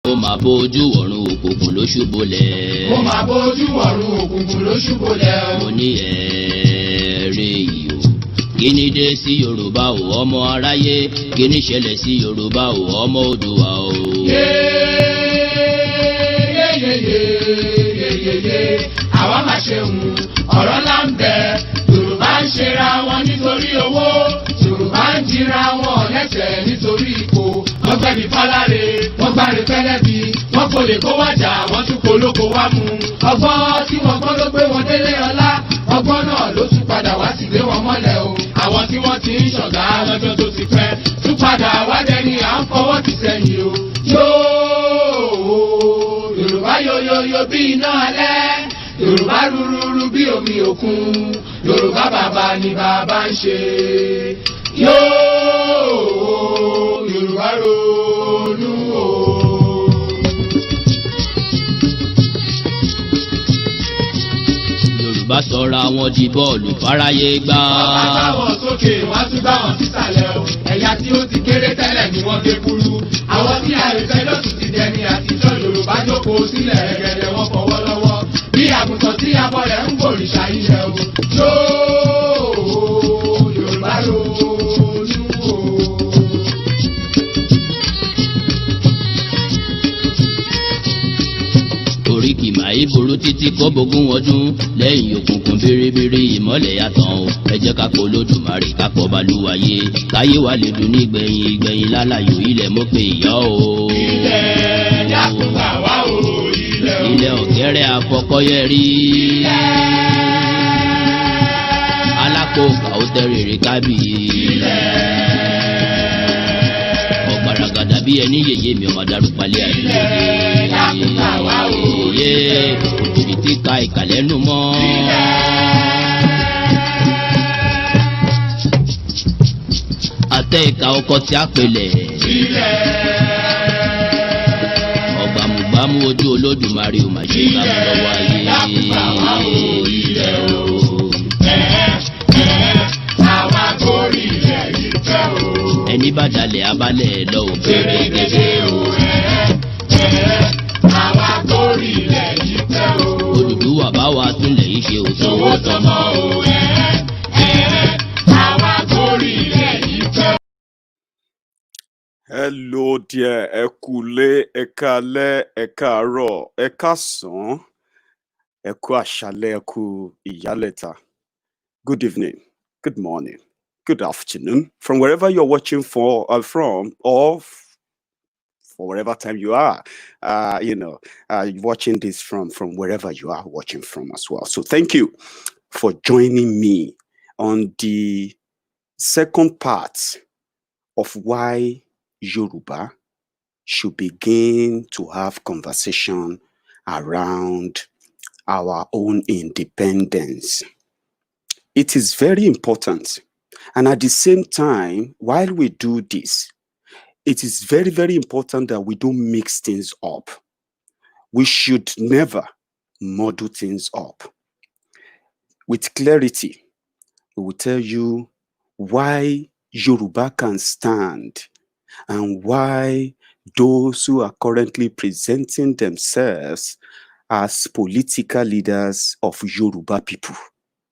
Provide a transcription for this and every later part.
Ó máa bójú ọ̀run òkùnkùn ló ṣubúlẹ̀. Ó máa bójú ọ̀run òkùnkùn ló ṣubúlẹ̀. Mo ní ẹ̀ẹ́rẹ́ yìí o. Kí ni dé sí Yorùbá o ọmọ aráyé? Kí ni ṣẹlẹ̀ sí Yorùbá o ọmọ Oòduà o? Yeyeyeyeyeyeye àwa máa ṣe ọ̀rọ̀ ńlá ń bẹ. Yorùbá ń ṣera wọn nítorí owó. Yorùbá ń jìra wọn lẹ́sẹ̀ nítorí ipò. Wọ́n gbẹ̀bí fáláre, wọ́n gbáre pẹ́lẹ́bí. Wọ́n kò lè kó wájà, wọ́n tún polóko wá mú. Ọgbọ́n tí wọ́n gbọ́ ló gbé wọn délé ọlá. Ọgbọ́n náà ló tún padà wá sí gbé wọn mọ́lẹ̀ o. Àwọn tí wọ́n ti ń ṣọ̀gá lọ́jọ́ tó ti pẹ́ tún padà wá dẹni à ń fọwọ́ ti sẹ́yìn o. Yorùbá yoyoyo bí iná alẹ́. Yorùbá rúrúrú bí omi òkun. Yorùbá bàbá ni bàbá ń ṣe. Yorùbá ronú o. Yorùbá sọra wọn di bọ́ọ̀lù fáráyé gbá. Wọ́n bá wọn sókè, wọ́n tún bá wọn sísàlẹ̀ o. Ẹ̀yà tí ó ti kéré tẹ́lẹ̀ ni wọ́n gé kúrú. Àwọn tí àrètẹ́ lọ́sùn ti dẹni àtijọ́. Yorùbá jókòó sílẹ̀ rẹ̀gẹ̀dẹ̀ wọn fọwọ́ lọ́wọ́. Bí àgùntàn tí abọ́ rẹ̀ ń gbòrìṣà ilẹ̀ o. Yorùbá ronú o. Oríkì màí burú títí kó bógún ọdún lẹ́yìn òkùnkùn bèrèbèrè ìmọ́lẹ̀ yàtọ̀ o. Ẹ jẹ́ ká pọ̀ Olódùmarè ká pọ̀ Balùwàyé káyé wa lè dùn ní ìgbẹ̀yìn lálàyò ilẹ̀ mo pe ìyá o. Ilẹ̀ dákúgbà wá o ilẹ̀ o. Ilẹ̀ ọ̀gẹ́rẹ́ àfọkọ́yẹ rí. Alákòókà ó tẹ́rẹ̀ẹ́rẹ́ kábì. Ọ̀gbàràgàdà bí ẹni yèyé mi ọmọ darúpalẹ̀ àdúgbò. Ilẹ̀ dákúgbà wá o. Òjòjì ti ka ìkàlẹ́nu mọ́. Àtẹ ìka ọkọ tí a pèlẹ̀. Ọ̀gbàmùgbàmù ojú Olódùmarè ò mà ṣe ká mú lọ́wọ́ ayé. Àwa kórì ilẹ̀ yìí fẹ́ o. Ẹni bá dalẹ̀ abalẹ̀ lọ ò Gẹ́gẹ́ o. Àwa kórì ilẹ̀ yìí fẹ́ o. Odùduwà bá wa túnlẹ̀ yìí ṣe òtò. Owó tọmọ o. Àwa kórì ilẹ̀ yìí fẹ́ o. Hello there, ẹ kúlé, ẹ káalẹ́, ẹ káàárọ̀, ẹ káàsán, ẹ kú àṣálẹ́, ẹ kú ìyálẹ̀ta. Good evening, good morning, good afternoon, from wherever you're watching from, or for whatever time you are, watching this from wherever you are watching from as well. So thank you for joining me on the second part of why Yoruba should begin to have conversation around our own independence. It is very important. And at the same time, while we do this, it is very, very important that we don't mix things up. We should never muddle things up. With clarity, we will tell you why Yoruba can stand and why those who are currently presenting themselves as political leaders of Yoruba people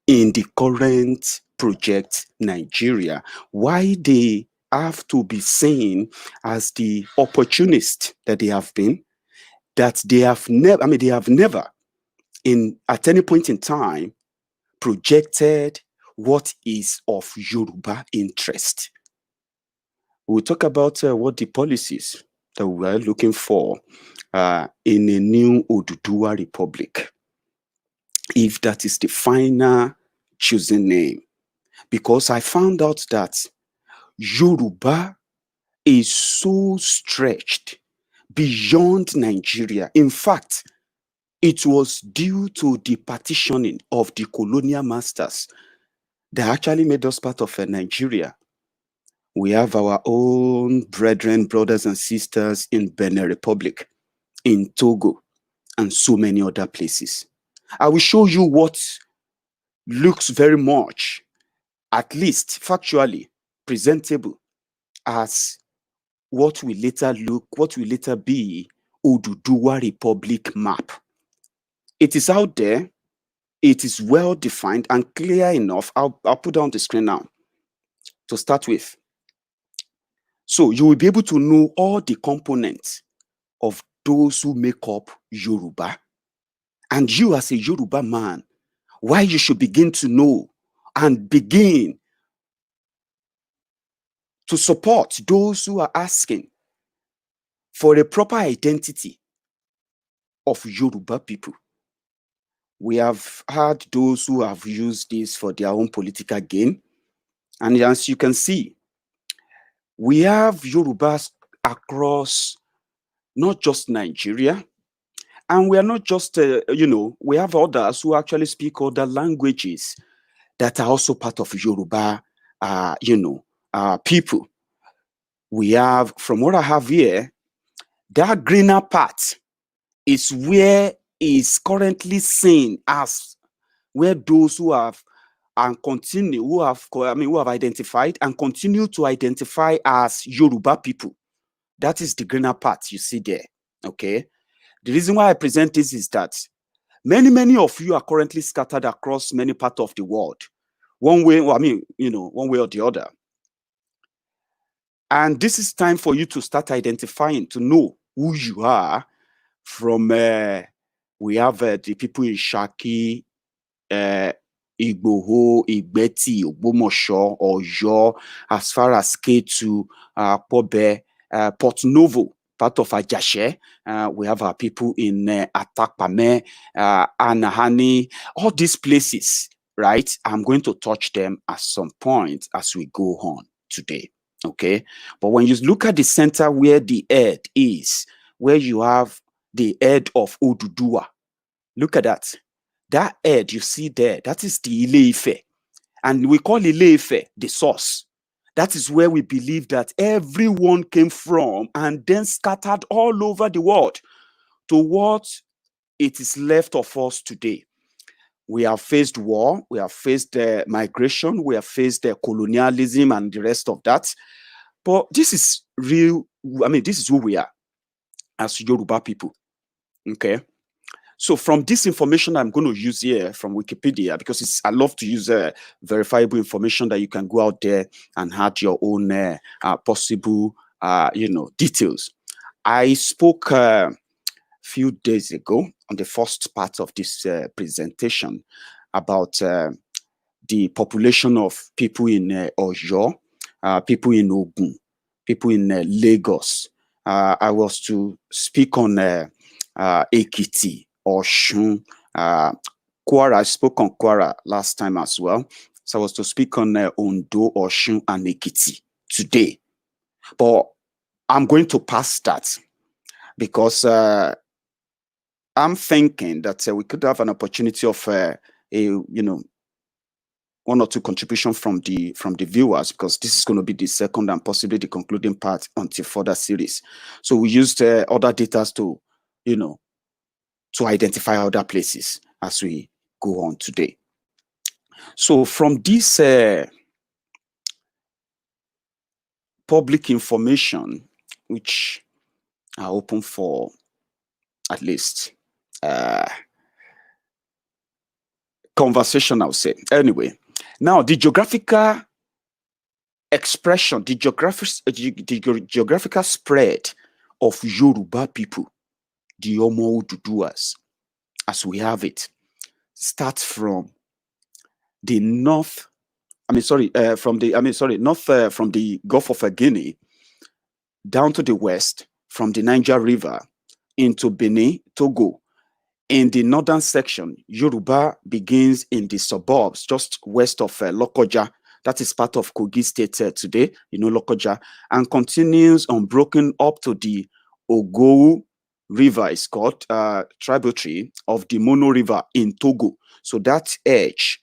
in the current project Nigeria, why they have to be seen as the opportunists that they have been, that they have never at any point in time projected what is of Yoruba interest. We'll talk about what the policies that we are looking for in a new Oduduwa Republic, if that is the final chosen name. Because I found out that Yoruba is so stretched beyond Nigeria. In fact, it was due to the partitioning of the colonial masters that actually made us part of Nigeria. We have our own brethren, brothers and sisters in Benin Republic, in Togo, and so many other places. I will show you what looks very much, at least factually, presentable as what will later be Oduduwa Republic map. It is out there. It is well defined and clear enough. I'll put down the screen now to start with. So you will be able to know all the components of those who make up Yoruba. And you as a Yoruba man, why you should begin to know and begin to support those who are asking for a proper identity of Yoruba people. We have had those who have used this for their own political gain. And as you can see, we have Yorubas across not just Nigeria, and we are not just, we have others who actually speak other languages that are also part of Yoruba, people. We have, from what I have here, that greener part is where is currently seen as where those who have and continue, who have identified and continue to identify as Yoruba people. That is the greener part you see there. Okay. The reason why I present this is that many of you are currently scattered across many parts of the world. One way, one way or the other. And this is time for you to start identifying, to know who you are from, we have the people in Shaki, Igboho, Igbeti, Ogbomoso, Oyo, as far as Ketu, Pobe, Port Novo, part of Ajashe. We have our people in Atakpame, Anahani, all these places, right? I'm going to touch them at some point as we go on today, okay? But when you look at the center where the head is, where you have the head of Oduduwa, look at that. That head you see there, that is the Ile-Ife. And we call Ile-Ife the source. That is where we believe that everyone came from and then scattered all over the world to what it is left of us today. We have faced war, we have faced migration, we have faced colonialism and the rest of that. But this is real, this is who we are as Yoruba people, okay? So from this information I'm going to use here from Wikipedia, because I love to use verifiable information that you can go out there and add your own possible, details. I spoke a few days ago on the first part of this presentation about the population of people in Oyo, people in Ogun, people in Lagos. I was to speak on Ekiti, Oshun, Kwara. I spoke on Kwara last time as well. So I was to speak on Ondo, Oshun, and Ekiti today. But I'm going to pass that because I'm thinking that we could have an opportunity of one or two contributions from the viewers, because this is going to be the second and possibly the concluding part until further series. So we used other data to, to identify other places as we go on today. So from this public information, which are open for at least conversation, I'll say. Anyway, now the geographical expression, the geographical spread of Yoruba people, the Omo O'oduwas, as we have it, starts from the north. From the Gulf of Guinea down to the west, from the Niger River into Benin, Togo. In the northern section, Yoruba begins in the suburbs just west of Lokoja. That is part of Kogi State today, Lokoja, and continues unbroken up to the Ogowu River, is called tributary of the Mono River in Togo. So that edge,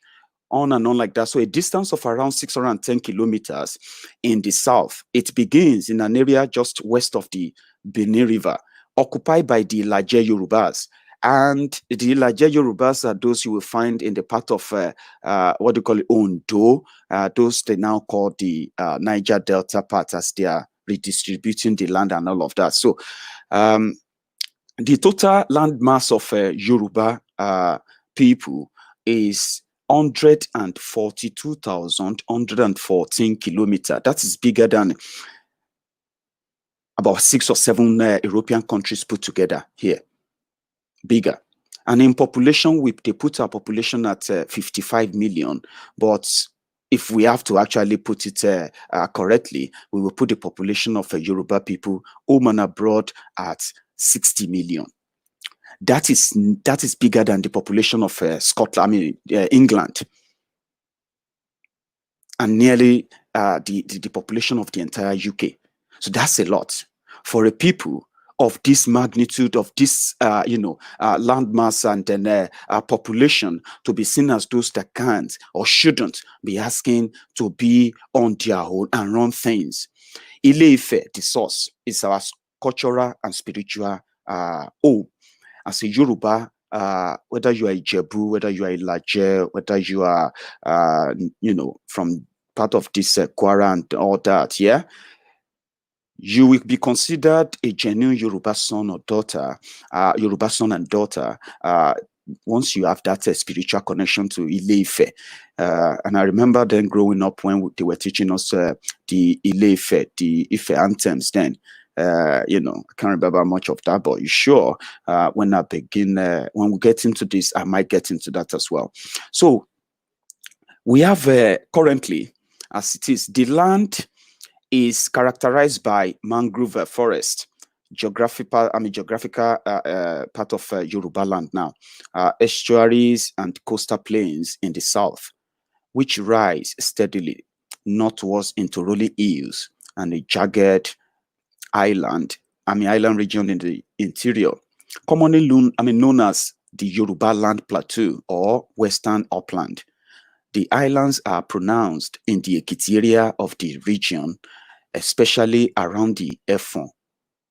on and on like that. So a distance of around 610 kilometers in the south. It begins in an area just west of the Benin River, occupied by the Ilaje Yorubas. And the Ilaje Yorubas are those you will find in the part of what they call it, Ondo. Those they now call the Niger Delta part, as they are redistributing the land and all of that. So The total land mass of Yoruba people is 142,114 kilometers. That is bigger than about 6 or 7 European countries put together here. Bigger. And in population, they put our population at 55 million. But if we have to actually put it correctly, we will put the population of Yoruba people home and abroad at 60 million. That is bigger than the population of Scotland, England, and nearly the population of the entire UK. So that's a lot for a people of this magnitude, of this land mass, and then population, to be seen as those that can't or shouldn't be asking to be on their own and run things. Ile-Ife, the source, is our cultural and spiritual home. As a Yoruba, whether you are Ijebu, whether you are Ilaje, whether you are, from part of this Kwara and all that, yeah, you will be considered a genuine Yoruba son or daughter, Yoruba son and daughter, once you have that spiritual connection to Ile-Ife. And I remember then growing up when they were teaching us the Ile-Ife, the Ife anthems then. I can't remember much of that, but sure, when we get into this, I might get into that as well. So we have currently, as it is, the land is characterized by mangrove forest, geographical part of Yoruba land now, estuaries and coastal plains in the south, which rise steadily northwards into rolling hills and a jagged island region in the interior, commonly known as the Yoruba Land Plateau or Western Upland. The islands are pronounced in the Ekiti area of the region, especially around the Efon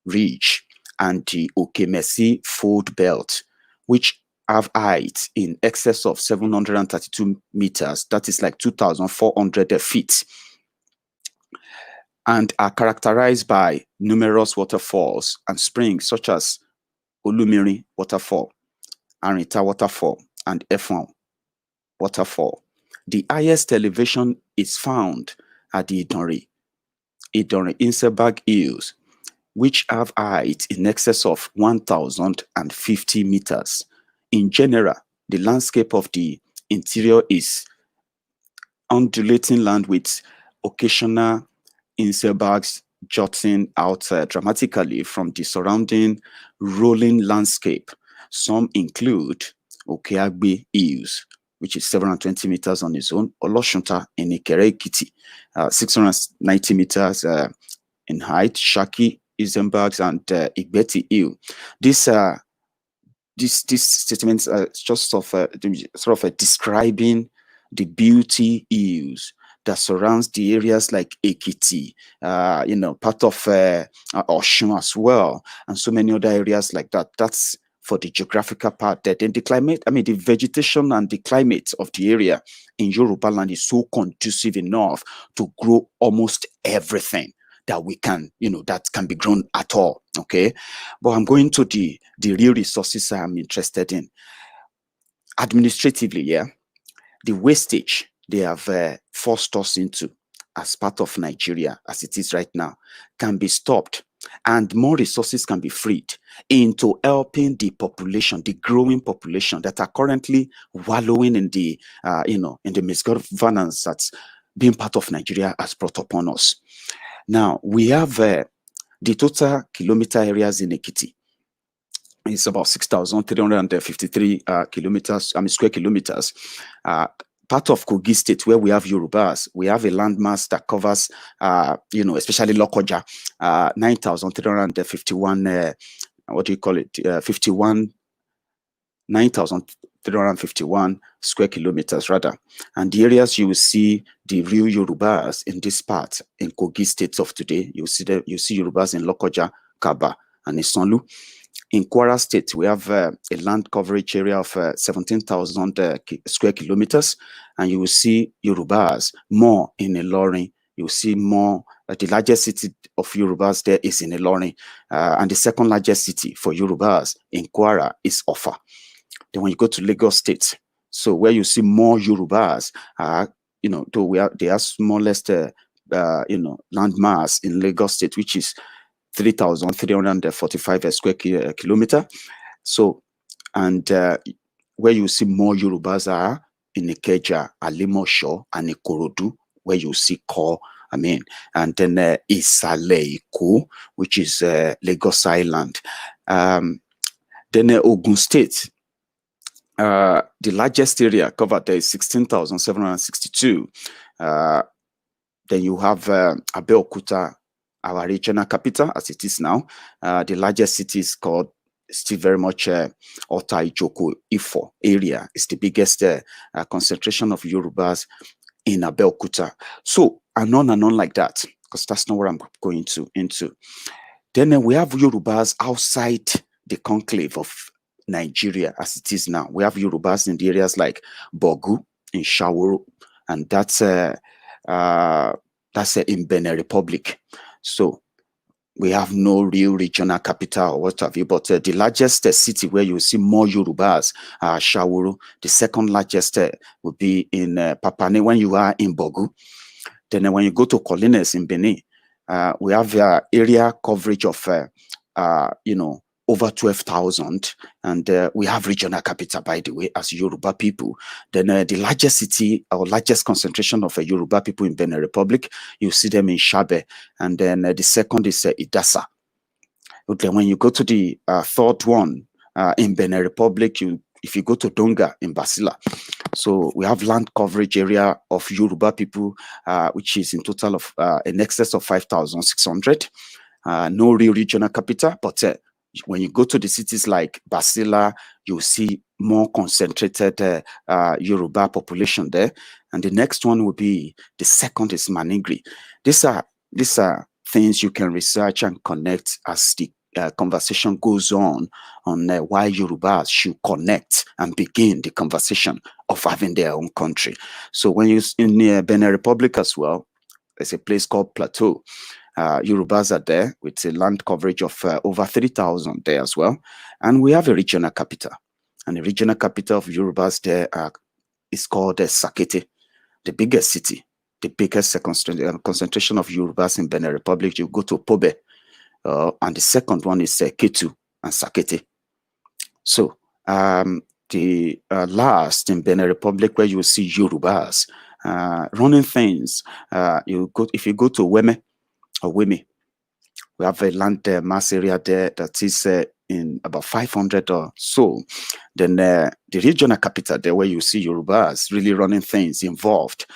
Ridge and the Okemesi Fold Belt, which have height in excess of 732 meters, that is like 2,400 feet, and are characterized by numerous waterfalls and springs such as Olumiri Waterfall, Arita Waterfall, and Efon Waterfall. The highest elevation is found at the Idonre Inselberg Hills, which have height in excess of 1,050 meters. In general, the landscape of the interior is undulating land with occasional Inselbergs jutting out dramatically from the surrounding rolling landscape. Some include Okeagbe Hills, which is 720 meters on its own, Oloshunta in Ikere-Ekiti, 690 meters in height, Shaki, Isenbergs, and Igbeti Hill. These statements are just sort of describing the beauty hills that surrounds the areas like Ekiti, part of Oshun as well, and so many other areas like that. That's for the geographical part. Then the climate, the vegetation and the climate of the area in Yoruba land is so conducive enough to grow almost everything that we can, that can be grown at all. Okay, but I'm going to the real resources I'm interested in. Administratively, yeah, the wastage they have forced us into as part of Nigeria, as it is right now, can be stopped, and more resources can be freed into helping the population, the growing population that are currently wallowing in the, in the misgovernance that's being part of Nigeria has brought upon us. Now, we have the total kilometer areas in Ekiti. It's about 6,353 square kilometers. Part of Kogi State, where we have Yorubas, we have a landmass that covers, especially Lokoja, 9,351, 9,351 square kilometers, rather. And the areas you will see the real Yorubas in this part, in Kogi State of today, you see Yorubas in Lokoja, Kaba, and Isonlu. In Kwara State, we have a land coverage area of 17,000 square kilometers, and you will see Yorubas more in Ilorin, you see more. The largest city of Yorubas there is in Ilorin, and the second largest city for Yorubas in Kwara is Offa. Then when you go to Lagos State, so where you see more Yorubas, though they are smallest, landmass in Lagos State, which is 3,345 square kilometer. So, and where you see more Yorubas are in Ikeja, Alimosho, and Ikorodu, where you see Ko, and then Isale Iko, which is Lagos Island. Then Ogun State, the largest area covered there is 16,762. Then you have Abeokuta, our regional capital, as it is now. The largest city is called, still very much Ota-Ijoko Ifo area. It's the biggest concentration of Yorubas in Abeokuta. So, and on like that, because that's not what I'm going into. Then we have Yorubas outside the conclave of Nigeria as it is now. We have Yorubas in the areas like Bogu, in Shaworo, and that's in Benin Republic. So we have no real regional capital or what have you, but the largest city where you see more Yorubas, Shaworo. The second largest would be in Papane when you are in Bogu. Then when you go to Colines in Benin, we have area coverage of over 12,000, and we have regional capital, by the way, as Yoruba people. Then the largest city or largest concentration of Yoruba people in Benin Republic, you see them in Shabe, and then the second is Idasa. Okay, when you go to the third one in Benin Republic, if you go to Donga in Basila, so we have land coverage area of Yoruba people, which is in total of in excess of 5,600. No real regional capital, but when you go to the cities like Basila, you see more concentrated Yoruba population there. And the next one will be, the second is Maningri. These are things you can research and connect as the conversation goes on why Yorubas should connect and begin the conversation of having their own country. So when you in Benin Republic as well, there's a place called Plateau. Yorubas are there with a land coverage of over 3,000 there as well. And we have a regional capital. And the regional capital of Yorubas there is called Sakete, the biggest city, the biggest concentration of Yorubas in Benin Republic. You go to Pobe, and the second one is Ketu and Sakete. So the last in Benin Republic where you will see Yorubas running things, if you go to Weme, or Wimi, we have a land mass area there that is in about 500 or so. Then the regional capital there where you see Yorubas really running things involved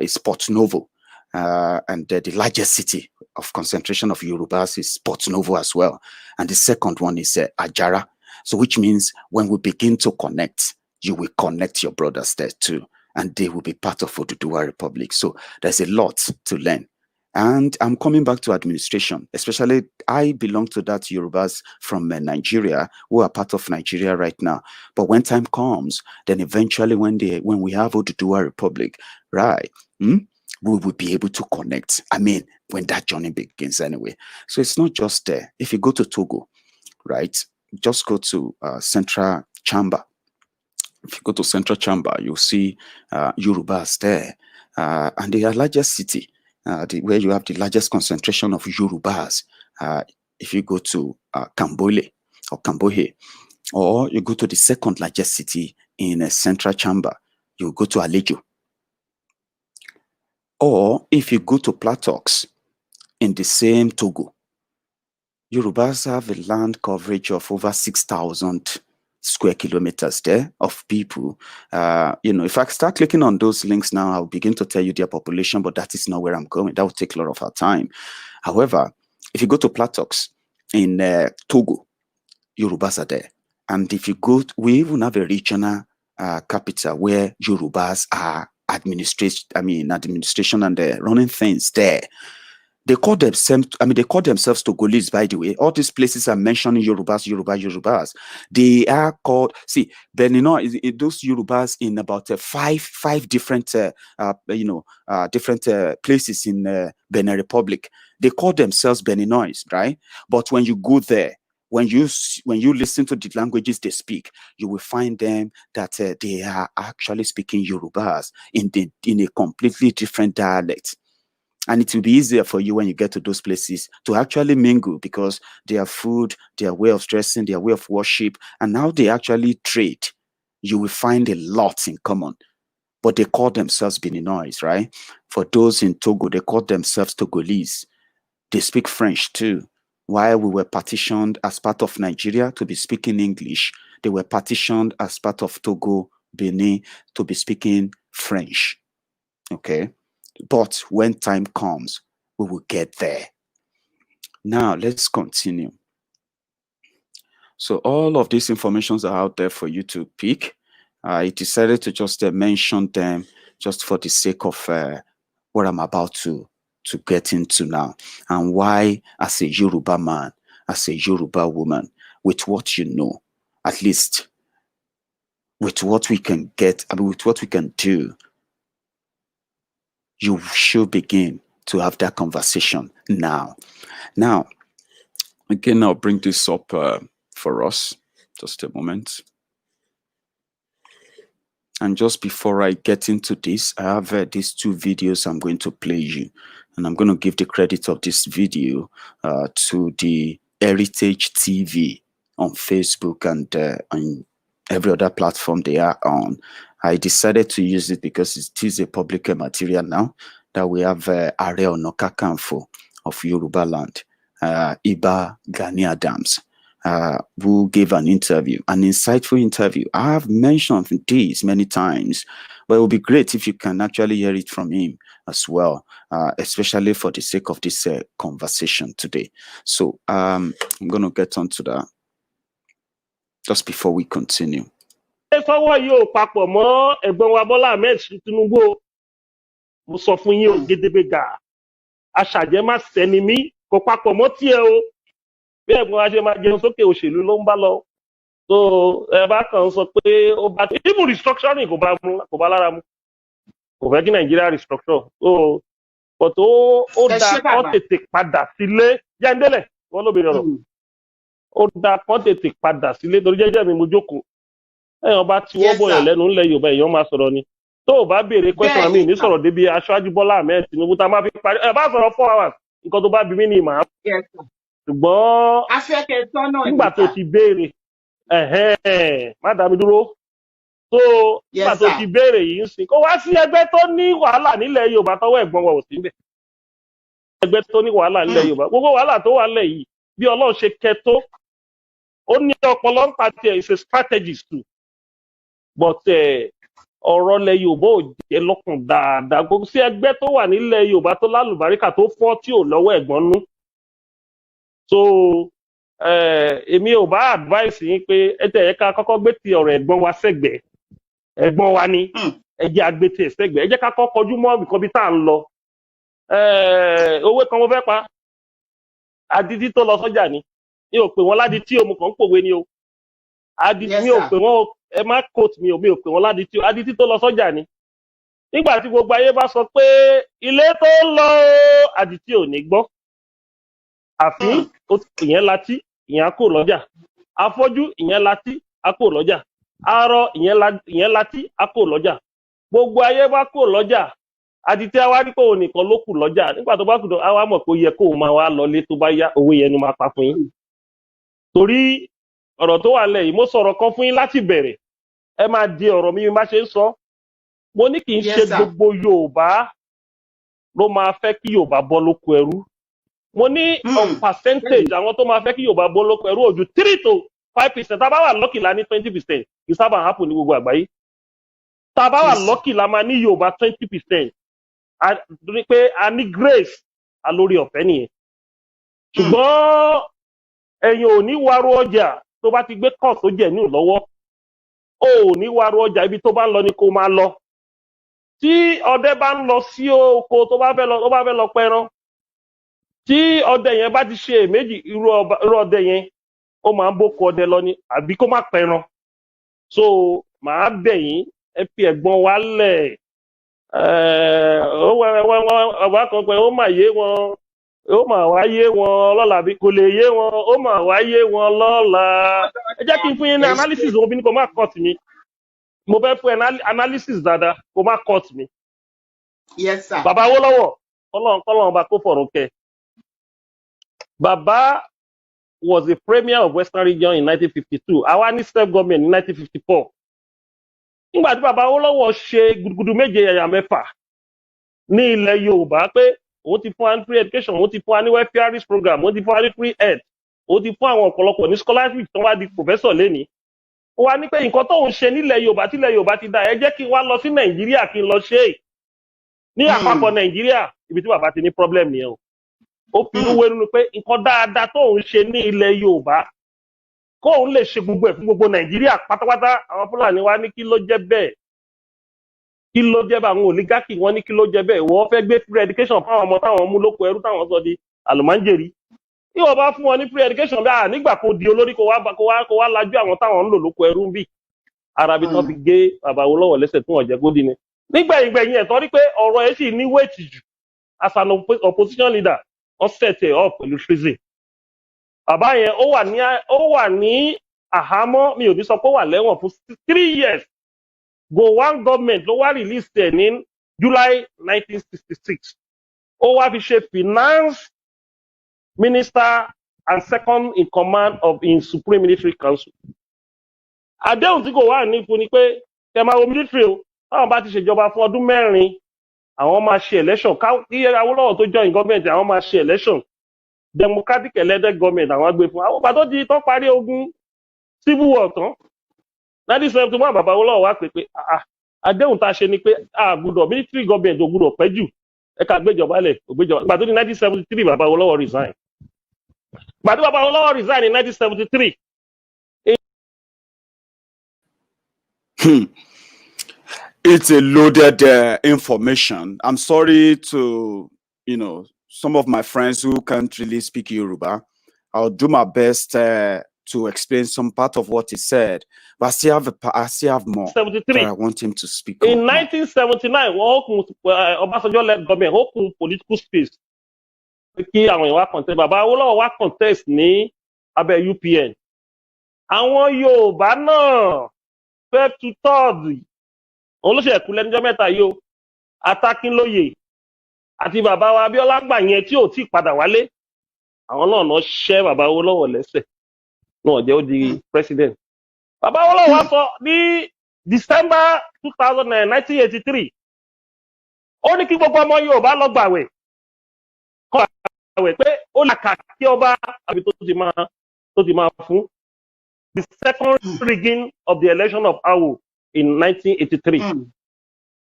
is Port Novo. And the largest city of concentration of Yorubas is Port Novo as well. And the second one is Ajara. So which means when we begin to connect, you will connect your brothers there too. And they will be part of Oduduwa Republic. So there's a lot to learn. And I'm coming back to administration, especially I belong to that Yorubas from Nigeria who are part of Nigeria right now. But when time comes, then eventually when we have Oduduwa Republic, right, we will be able to connect. When that journey begins anyway. So it's not just there. If you go to Togo, right, just go to Central Chamber. If you go to Central Chamber, you'll see Yorubas there. And the largest city, where you have the largest concentration of Yorubas, if you go to Kambole or Kambohe, or you go to the second largest city in Central Chamber, you go to Alejo. Or if you go to Platox in the same Togo, Yorubas have a land coverage of over 6,000 square kilometers there of people. If I start clicking on those links now, I'll begin to tell you their population, but that is not where I'm going. That will take a lot of our time. However, if you go to Platox in Togo, Yorubas are there. And if you go, we even have a regional capital where Yorubas are administration and running things there. They call themselves Togolese, by the way. All these places are mentioning Yorubas. They are called, see, Beninois, those Yorubas in about five different, different places in Benin Republic. They call themselves Beninois, right? But when you go there, when you listen to the languages they speak, you will find them that they are actually speaking Yorubas in a completely different dialect. And it will be easier for you when you get to those places to actually mingle, because their food, their way of dressing, their way of worship, and how they actually trade, you will find a lot in common. But they call themselves Beninois, right? For those in Togo, they call themselves Togolese. They speak French too. While we were partitioned as part of Nigeria to be speaking English, they were partitioned as part of Togo, Benin, to be speaking French. Okay? But when time comes, we will get there. Now, let's continue. So all of these informations are out there for you to pick. I decided to just mention them just for the sake of what I'm about to get into now, and why, as a Yoruba man, as a Yoruba woman, with what you know, at least with what we can get, with what we can do, you should begin to have that conversation now. Now, again, I'll bring this up for us. Just a moment. And just before I get into this, I have these two videos I'm going to play you. And I'm going to give the credit of this video to the Heritage TV on Facebook and on every other platform they are on. I decided to use it because it is a public material now that we have Are Ona Kakanfo of Yoruba land, Iba Gani Adams, who gave an interview, an insightful interview. I have mentioned this many times, but it would be great if you can actually hear it from him as well, especially for the sake of this conversation today. So I'm going to get on to that just before we continue. Sọ́wọ́ yóò papọ̀ mọ́ ẹ̀gbọ́n wa Bọ́lá Ahmed Tinubu. Mo sọ fún yín o, gédébégà. Aṣàjẹ́ má sẹ́ni mí, kò papọ̀ mọ́ tiẹ̀ o. Bí ẹ̀gbọ́n wa ṣe máa jẹun sókè òṣèlú ló ń bá lọ. So ẹ bá kàn sọ pé ó bá even restructuring kò bá lára mu. Kò fẹ́ kí Nàìjíríà restructure. So but ó dá kán tètè padà sílé. Jẹ́ndélẹ̀ wọ́n ló bèrè ọ̀rọ̀. Ó dá kán tètè padà sílé torí jẹ́jẹ́ mi mo jókòó. Ẹ̀yàn bá ti wọ́ bọ̀yàn lẹ́nu ńlẹ̀ Yorùbá èèyàn máa sọ̀rọ̀ ni. Tó o bá béèrè question mi ní sọ̀rọ̀ débi aṣáájú Bọ́lá Ahmed Tinubu tá a máa fi parí. Ẹ bá sọ̀rọ̀ 4 hours nǹkan tó bá bí mí ni màá. Ṣùgbọ́n nígbà tó ti béèrè má dá mi dúró. So nígbà tó ti béèrè yìí ń sìn kó wá sí ẹgbẹ́ tó ní wàhálà nílẹ̀ Yorùbá tọ́wọ́ ẹ̀gbọ́n wa ò sí níbẹ̀. Ẹgbẹ́ tó ní wàhálà nílẹ̀ Yorùbá gbogbo wàhálà tó wà nílẹ̀ yìí bí Ọlọ́run ṣe kẹ́ tó ó ní ọpọlọ ń pàtì ẹ̀ is a strategist too. But ọ̀rọ̀ ilẹ̀ Yorùbá ò jẹ́ lọ́kàn dáadáa. Gbogbo sí ẹgbẹ́ tó wà nílẹ̀ Yorùbá tó lálùbáríkà tó fọ́ tí ò lọ́wọ́ ẹ̀gbọ́n nú. So èmi ò bá advice yín pé ẹ ká kọ́kọ́ gbé ti ọ̀rọ̀ ẹ̀gbọ́n wa sẹ́gbẹ̀ẹ́. Ẹ̀gbọ́n wa ni ẹ jẹ́ agbétì ẹ̀ sẹ́gbẹ̀ẹ́. Ẹ jẹ́ ká kọ́kọ́ kọjú mọ́ nǹkan bí tá à ń lọ. Owó kan mo fẹ́ pa. Adití tó lọ sọ́jà ni. Mi ò pè wọ́n ládití o, mo kàn ń pòwe ni o. Adití mi ò pè wọ́n ẹ má quote mi ò pè wọ́n ládití tó lọ sọ́jà ni. Nígbà tí gbogbo ayé bá sọ pé ilé tó ń lọ adití ò ní gbọ́. Àfín ìyẹn látí ìyẹn á kò lọ́jà. Afọ́jú ìyẹn látí á kò lọ́jà. Arọ ìyẹn látí á kò lọ́jà. Gbogbo ayé bá kò lọ́jà. Adití àwa rí kò nìkan ló kù lọ́jà. Nígbà tó bá kù tó àwa mọ̀ pé ó yẹ kó máa wá lọlé tó bá yá owó yẹn ni máa pa fún yín. Torí ọ̀rọ̀ tó wà lẹ̀ yìí mo sọ̀rọ̀ kan fún yín láti bẹ̀rẹ̀. Ẹ máa di ọ̀rọ̀ mi bá ṣe ń sọ. Mo ní kì í ṣe gbogbo Yorùbá ló máa fẹ́ kí Yorùbá bọ́ lóko ẹrú. Mo ní percentage àwọn tó máa fẹ́ kí Yorùbá bọ́ lóko ẹrú ojú 3 to 5%. Tá a bá wà lucky la ní 20%. Kì í sábà happen ní gbogbo àgbáyé. Tá a bá wà lucky la máa ní Yorùbá 20%. Torí pé a ní grace alórí ọ̀fẹ́ nìyẹn. Ṣùgbọ́n ẹ̀yin ò ní wárò ọjà tó bá ti gbé kàn tó jẹ̀ ní lọ́wọ́. O ní wárò ọjà ibi tó bá ń lọ ni kó máa lọ. Tí ọdẹ bá ń lọ sí oko tó bá fẹ́ lọ pẹran. tí ọdẹ yẹn bá ti ṣe méjì irú ọdẹ yẹn ó máa ń bókọ ọdẹ lọ ní àbí kó má pẹran. So màá bẹ̀ yín ẹ fi ẹ̀gbọ́n wa lẹ̀ ọba kan pé ó mà yé wọn ó mà wá yé wọn lọ́la bí kò lè yé wọn ó mà wá yé wọn lọ́la. Ẹ jẹ́ kí n fún yín ní analysis òun bí ní kò má cut mi mo fẹ́ fún analysis dáadáa kò má cut mi. Yes, sir. Bàbá Awólọ́wọ̀ kọ́lọ́n ọba kó fọ̀rùn kẹ́. Bàbá was the premier of Western Region in 1952. Àwa ní state government in 1954. Nígbà tí Bàbá Awólọ́wọ̀ ṣe gudugudu méje yàyà mẹ́fà ní ilẹ̀ Yorùbá pé òun ti fún wa ní free education, òun ti fún wa ní welfare program, òun ti fún wa ní free health, òun ti fún àwọn ọ̀pọ̀lọpọ̀ ní scholarship tó wá di professor lénìí. Ó wá ní pé nǹkan tóun ṣe nílẹ̀ Yorùbá tílẹ̀ Yorùbá ti dá ẹ jẹ́ kí n wá lọ sí Nàìjíríà kí n lọ ṣe é. Ní àpapọ̀ Nàìjíríà ibi tí bàbá ti ní problem nìyẹn o. Ó fi inú wẹ́nu pé nǹkan dáadáa tóun ṣe ní ilẹ̀ Yorùbá kóun lè ṣe gbogbo ẹ̀ fún gbogbo Nàìjíríà pátápátá. Àwọn Fúlàní wá ní kí ló jẹ́ bẹ́ẹ̀ kí ló jẹ́ bẹ́ẹ̀ àwọn oligarchy wọ́n ní kí ló jẹ́ bẹ́ẹ̀ wọ́n fẹ́ gbé free education fún àwọn ọmọ táwọn mú lóko ẹrú táwọn sọ di àlùmáńjèrì. Tí wọ́n bá fún wọn ní free education bí nígbà kó di olórí kó wá lajú àwọn táwọn ń lò lóko ẹrú ń bì. Arabi tán fi gé Bàbá Awólọ́wọ̀ lẹ́sẹ̀ tí wọ́n jẹ́ kó di ni. Nígbẹ̀yìn ẹ̀ tọ́ rí pé ọ̀rọ̀ ẹ̀ sì ní wéètì jù as an opposition leader wọ́n set it up pẹ̀lú treason. Bàbá yẹn ó wà ní àhámọ́ mi ò ní sọ pé ó wà lẹ́wọ̀n fún 3 years. Gowon government ló wá release ẹ̀ ní July 1966. Ó wá fi ṣe finance minister and second in command of in Supreme Military Council. Àdéhùn tí Gowon ní fún ni pé kẹ máa wo military o táwọn bá ti ṣèjọba fún ọdún 4 àwọn máa ṣe election kí Awólọ́wọ̀ tó join government àwọn máa ṣe election democratic elected government àwọn gbé fún àwọn bàtọ́ di tán parí ogun civil war tán 1971 Bàbá Awólọ́wọ̀ wá pé àdéhùn tá a ṣe ni pé àgùdọ̀ military government ò gbúdọ̀ pẹ́ jù ẹ ká gbéjọba lẹ̀ ògbéjọba ìgbà tó di 1973 Bàbá Awólọ́wọ̀ resign. Ìgbà tó Bàbá Awólọ́wọ̀ resign in 1973. It's a loaded information. I'm sorry to, some of my friends who can't really speak Yoruba. I'll do my best to explain some part of what he said, but I still have more. 73. I want him to speak. In 1979, Obasanjo led government open political space. Kí àwọn èèyàn wá contest, Bàbá Awólọ́wọ̀ wá contest ní abẹ́ UPN. Àwọn Yorùbá náà fẹ́ tu tọ́ọ̀dù. Òun ló ṣe ẹ̀kú lẹ́njọ́ mẹ́ta yìí o. Atákínlóye àti bàbá wa Abíọ́lá gbà yẹn tí ò tí padà wálé. Àwọn náà ṣẹ́ Bàbá Awólọ́wọ̀ lẹ́sẹ̀. Náà jẹ́ ó di president. Bàbá Awólọ́wọ̀ wá sọ ní December 1983. Ó ní kí gbogbo ọmọ Yorùbá lọ gbàwẹ̀. Kọ́ àwẹ̀ pé ó là kà kí ọba àbí tó ti máa fún. The second rigging of the election of Awo in 1983.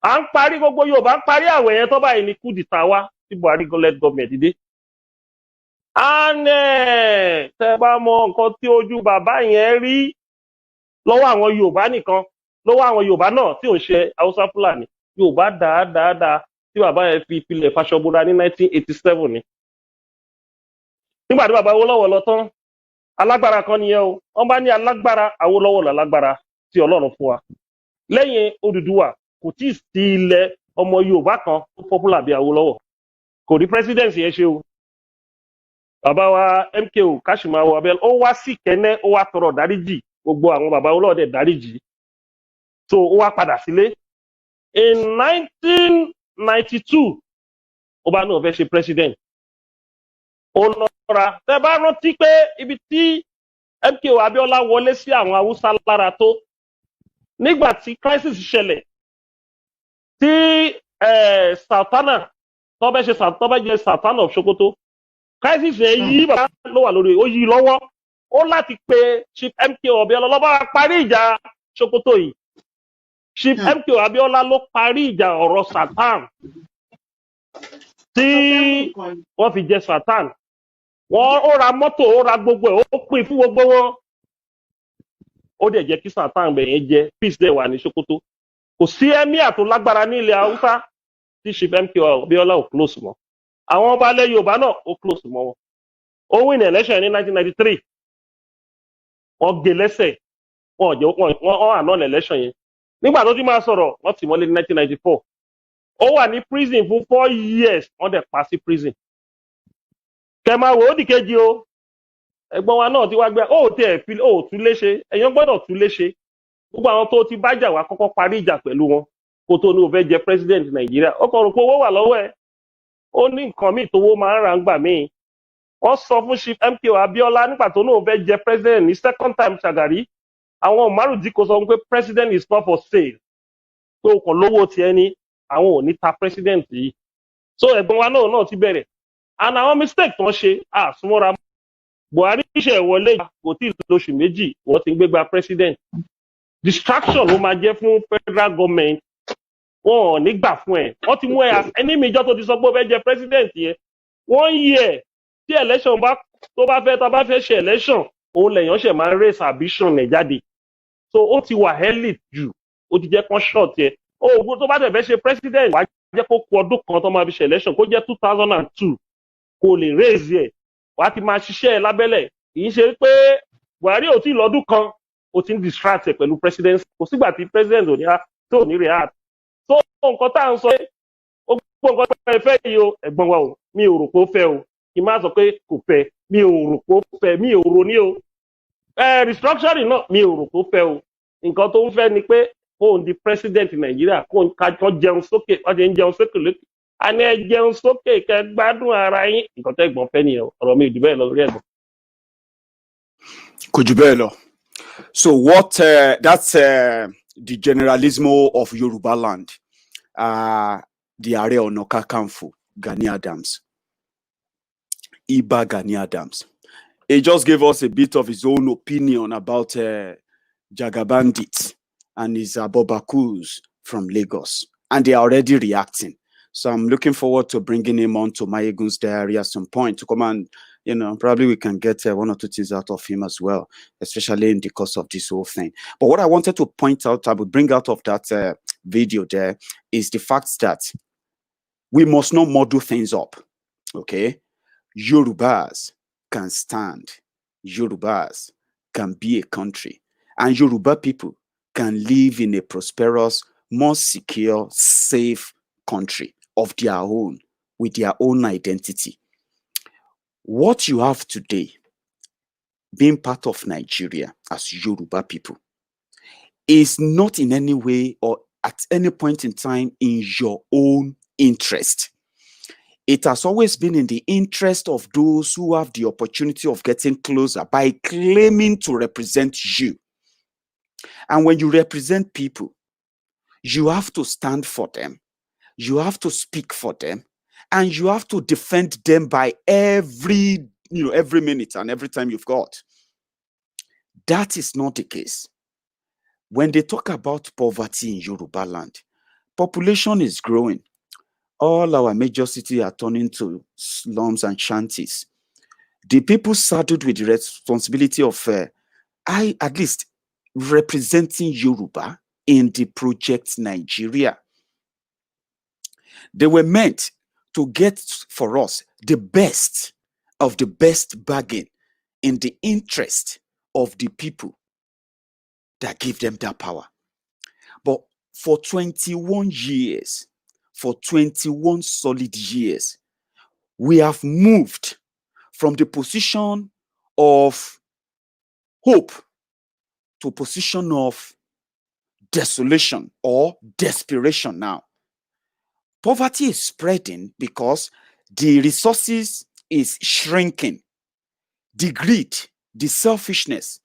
À ń parí gbogbo Yorùbá ń parí àwẹ̀ yẹn tó báyìí ní coup d'etat wá tí Buhari led government dìde. Tẹ́ bá mọ nǹkan tí ojú bàbá yẹn rí lọ́wọ́ àwọn Yorùbá nìkan lọ́wọ́ àwọn Yorùbá náà tí ò ń ṣe Haúsá Fúlàní Yorùbá dáadáa tí bàbá yẹn fi ìpìlẹ̀ Fáṣọbúra ní 1987 ni. Nígbà tí Bàbá Awólọ́wọ̀ lọ tán alágbára kan nìyẹn o wọ́n bá ní alágbára Awólọ́wọ̀ lálágbára tí Ọlọ́run fún wa. Lẹ́yìn Odùduwà kò tí ì sí ilẹ̀ ọmọ Yorùbá kan tó popular bí Awólọ́wọ̀ kò rí presidency yẹn ṣe o. Bàbá wa MKO Kashimawo Abel ó wá sí Kẹ́nẹ́ ó wá tọrọ dáríjì gbogbo àwọn Bàbá Awólọ́wọ̀ dẹ̀ dáríjì so ó wá padà sílé. In 1992 ó bá náà fẹ́ ṣe president. Ó lọ́ra tẹ́ bá rántí pé ibi tí MKO Abiola wọlé sí àwọn Haúsá lára tó nígbà tí crisis ṣẹlẹ̀ tí Sultana tó bẹ́ jẹ́ Sultan of Sokoto crisis yẹn yí bàbá ló wà lórí ó yí lọ́wọ́ ó láti pe Chief MKO Abiola ló bá parí ìjà Sokoto yìí. Chief MKO Abiola ló parí ìjà ọ̀rọ̀ Sultan tí wọ́n fi jẹ Sultan. Ó ra mọ́tò ó ra gbogbo ẹ̀ ó pín fún gbogbo wọn. Ó dẹ̀ jẹ́ kí Sultan bẹ̀yẹn jẹ peace dẹ̀ wà ní Sokoto. Kò sí emir tó lágbára ní ilẹ̀ Haúsá tí Chief MKO Abiola ò close mọ́. àwọn ọba ilẹ̀ Yorùbá náà ó close mọ́ wọn ó win election ní 1993 wọ́n gé lẹ́sẹ̀ wọ́n àná election yẹn nígbà tó ti máa sọ̀rọ̀ wọ́n tì mọ́lé ní 1994 ó wà ní prison fún 4 years wọ́n dẹ̀ pa sí prison kẹmà wò ó dì kejì o ẹ̀gbọ́n wa náà ti wá gbé ó tẹ ẹ fi ó tún léṣe ẹ̀yàn gbọ́dọ̀ tún léṣe gbogbo àwọn tó ti bájà wá kọ́kọ́ parí ìjà pẹ̀lú wọn kó tó ní o fẹ́ jẹ president Nàìjíríà ó kàn rò pé owó wà lọ́wọ́ ẹ̀ ó ní nǹkan míì tówó máa ń ra ń gbà míì wọ́n sọ fún Chief MKO Abiola nígbà tó náà fẹ́ jẹ president ní second time Shagari àwọn márùndín kò sọ pé president is not for sale pé o kàn lówó tiẹ̀ ní àwọn ò ní ta president yìí so ẹ̀gbọ́n wa náà ti bẹ̀rẹ̀ and àwọn mistake tó ń ṣe àsúnmọ́ra Buhari ṣe wọlé kò tí ì lóṣù méjì wọ́n ti ń gbégbá president distraction ló máa jẹ́ fún federal government wọn ò ní gbà fún ẹ wọ́n ti mú ẹ ẹni méjọ tó ti sọ pé ó fẹ́ jẹ president yẹn wọ́n yí ẹ tí election tó bá fẹ́ ṣe election òun lèèyàn ṣe máa ń raise ambition ẹ̀ jáde so ó ti wà elite jù ó ti jẹ́ kán short yẹ oògùn tó bá tẹ̀ fẹ́ ṣe president wàá jẹ́ kó kù ọdún kan tó máa fi ṣe election kó jẹ́ 2002 kó lè raise yẹ wàá ti máa ṣiṣẹ́ ẹ lábẹ́lẹ̀ kì í ṣe pé Buhari ò tí ì lọ́dún kan ó ti ń distract ẹ pẹ̀lú president kò sígbà tí president ò ní react so nǹkan tá à ń sọ pé ó gbọ́ nǹkan tó fẹ́ yìí o ẹ̀gbọ́n wa o mi ò rò pé ó fẹ́ o kì í má sọ pé kò fẹ́ mi ò rò pé ó fẹ́ mi ò rò ní o restructuring náà mi ò rò pé ó fẹ́ o nǹkan tó ń fẹ́ ni pé kóun di president Nàìjíríà kóun kájọ jẹun sókè wọ́n ti ń jẹun sókè lókè a ní ẹ jẹun sókè kẹ́ gbádùn ara yín nǹkan tó ẹ̀gbọ́n fẹ́ nìyẹn ọ̀rọ̀ mi ò jù bẹ́ẹ̀ lọ lórí ẹ̀gbọ́n. Kò jù bẹ́ẹ̀ lọ. So what that's the generalismo of Yoruba land. The Ààrẹ Ọ̀nà Kakanfò, Gani Adams. Iba Gani Adams. He just gave us a bit of his own opinion about Jagabandits and his Abobakus from Lagos. And they are already reacting. So I'm looking forward to bringing him on to Maiyegun's diary at some point to come and, probably we can get one or two things out of him as well, especially in the course of this whole thing. But what I wanted to point out, I would bring out of that video there, is the fact that we must not muddle things up, okay? Yorubas can stand. Yorubas can be a country. And Yoruba people can live in a prosperous, more secure, safe country of their own, with their own identity. What you have today, being part of Nigeria as Yoruba people, is not in any way or at any point in time in your own interest. It has always been in the interest of those who have the opportunity of getting closer by claiming to represent you. And when you represent people, you have to stand for them. You have to speak for them. And you have to defend them by every minute and every time you've got. That is not the case. When they talk about poverty in Yoruba land, population is growing. All our major cities are turning to slums and shanties. The people saddled with the responsibility of, at least, representing Yoruba in the project Nigeria. They were meant to get for us the best of the best bargain in the interest of the people that give them that power. But for 21 years, for 21 solid years, we have moved from the position of hope to a position of desolation or desperation now. Poverty is spreading because the resources is shrinking. The greed, the selfishness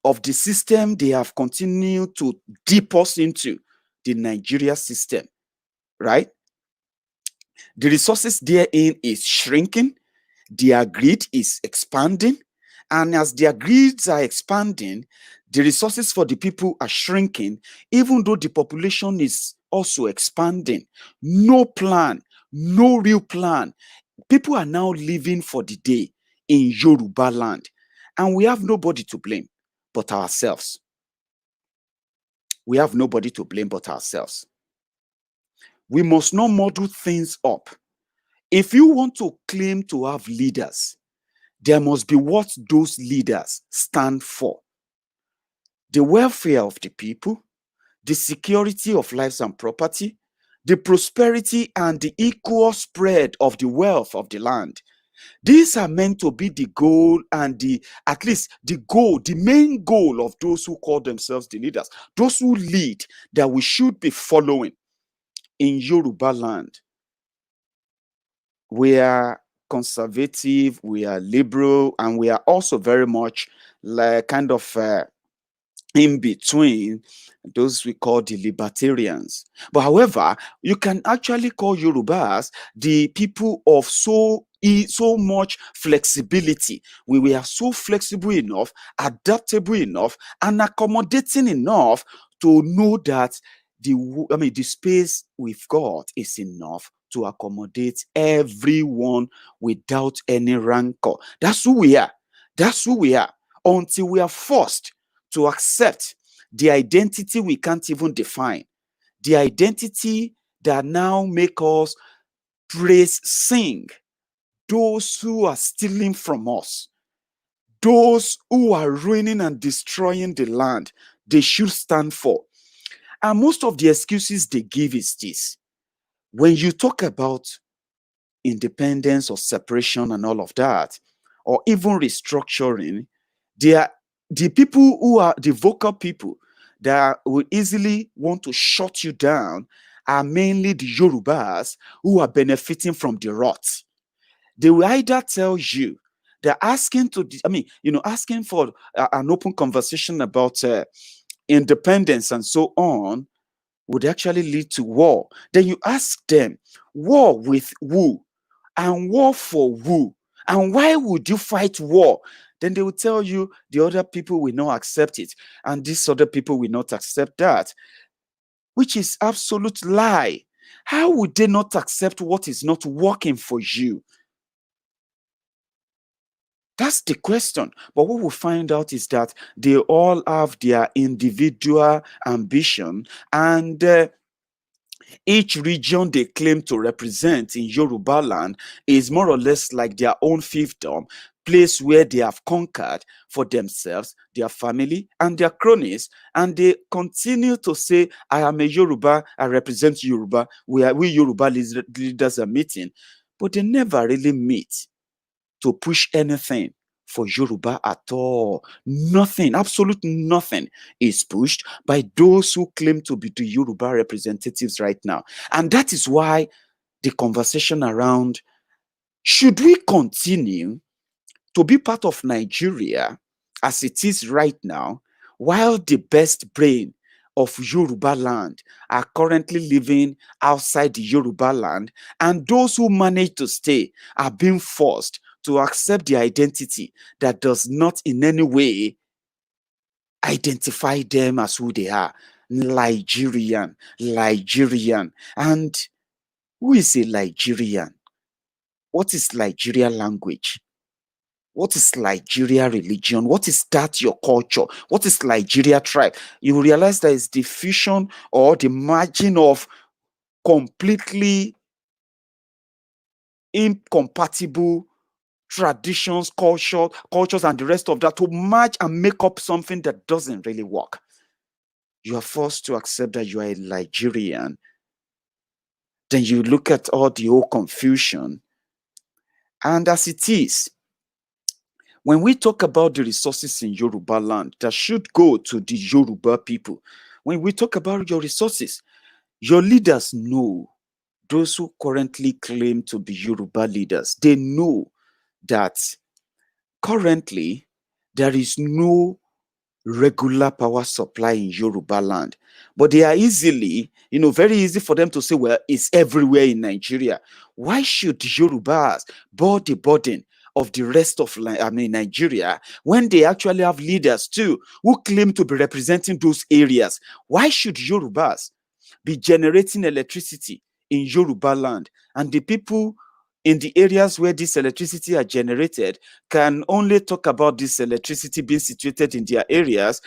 of the system they have continued to dip us into, the Nigeria system, right? The resources therein is shrinking. Their greed is expanding. And as their greeds are expanding, the resources for the people are shrinking, even though the population is also expanding. No plan, no real plan. People are now living for the day in Yoruba land. And we have nobody to blame but ourselves. We have nobody to blame but ourselves. We must not muddle things up if you want to claim to have leaders, there must be what those leaders stand for. The welfare of the people, the security of lives and property, the prosperity and the equal spread of the wealth of the land. These are meant to be the goal and at least the main goal of those who call themselves the leaders, those who lead, that we should be following in Yoruba land. We are conservative, we are liberal, and we are also very much like kind of in between those we call the libertarians. But however, you can actually call Yorubas the people of so much flexibility. We are so flexible enough, adaptable enough, and accommodating enough to know that the space we've got is enough to accommodate everyone without any rancor. That's who we are. That's who we are. Until we are forced to accept the identity we can't even define, the identity that now make us sing those who are stealing from us, those who are ruining and destroying the land they should stand for. And most of the excuses they give is this: when you talk about independence or separation and all of that, or even restructuring, the people who are the vocal people that will easily want to shut you down are mainly the Yorubas who are benefiting from the rot. They will either tell you they're asking asking for an open conversation about independence and so on would actually lead to war. Then you ask them, war with who? And war for who? And why would you fight war? Then they will tell you the other people will not accept it, and these other people will not accept that, which is absolute lie. How would they not accept what is not working for you? That's the question. But what we'll find out is that they all have their individual ambition, and each region they claim to represent in Yoruba land is more or less like their own fiefdom, place where they have conquered for themselves, their family, and their cronies. And they continue to say, I am a Yoruba, I represent Yoruba, we Yoruba leaders are meeting. But they never really meet to push anything for Yoruba at all. Nothing, absolute nothing is pushed by those who claim to be the Yoruba representatives right now. And that is why the conversation around, should we continue to be part of Nigeria as it is right now, while the best brain of Yoruba land are currently living outside the Yoruba land, and those who manage to stay are being forced to accept the identity that does not in any way identify them as who they are. Nigerian. And who is a Nigerian? What is Nigeria language? What is Nigeria religion? What is that your culture? What is Nigeria tribe? You will realize that it's the fusion or the merging of completely incompatible traditions, cultures, and the rest of that to merge and make up something that doesn't really work. You are forced to accept that you are a Nigerian. Then you look at all the whole confusion. And as it is, when we talk about the resources in Yoruba land that should go to the Yoruba people, when we talk about your resources, your leaders know, those who currently claim to be Yoruba leaders, they know that currently there is no regular power supply in Yoruba land. But they are easily, very easy for them to say, well, it's everywhere in Nigeria. Why should Yorubas bear the burden of the rest of Nigeria when they actually have leaders too who claim to be representing those areas? Why should Yorubas be generating electricity in Yoruba land, and the people in the areas where this electricity are generated can only talk about this electricity being situated in their areas,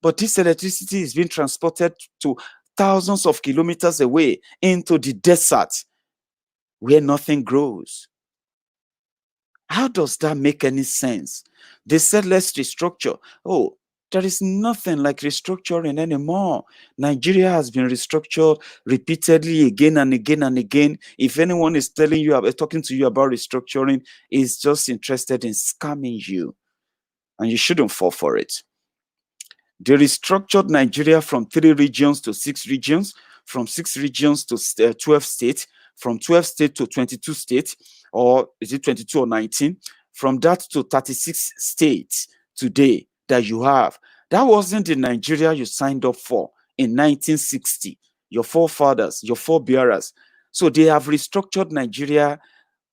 but this electricity is being transported to thousands of kilometers away into the desert, where nothing grows. How does that make any sense? They said, let's restructure. Oh, there is nothing like restructuring anymore. Nigeria has been restructured repeatedly again and again and again. If anyone is telling you, talking to you about restructuring, is just interested in scamming you. And you shouldn't fall for it. They restructured Nigeria from 3 regions to 6 regions, from 6 regions to 12 states, from 12 states to 22 states, or is it 22 or 19? From that to 36 states today that you have. That wasn't the Nigeria you signed up for in 1960. Your forefathers, your forebearers. So they have restructured Nigeria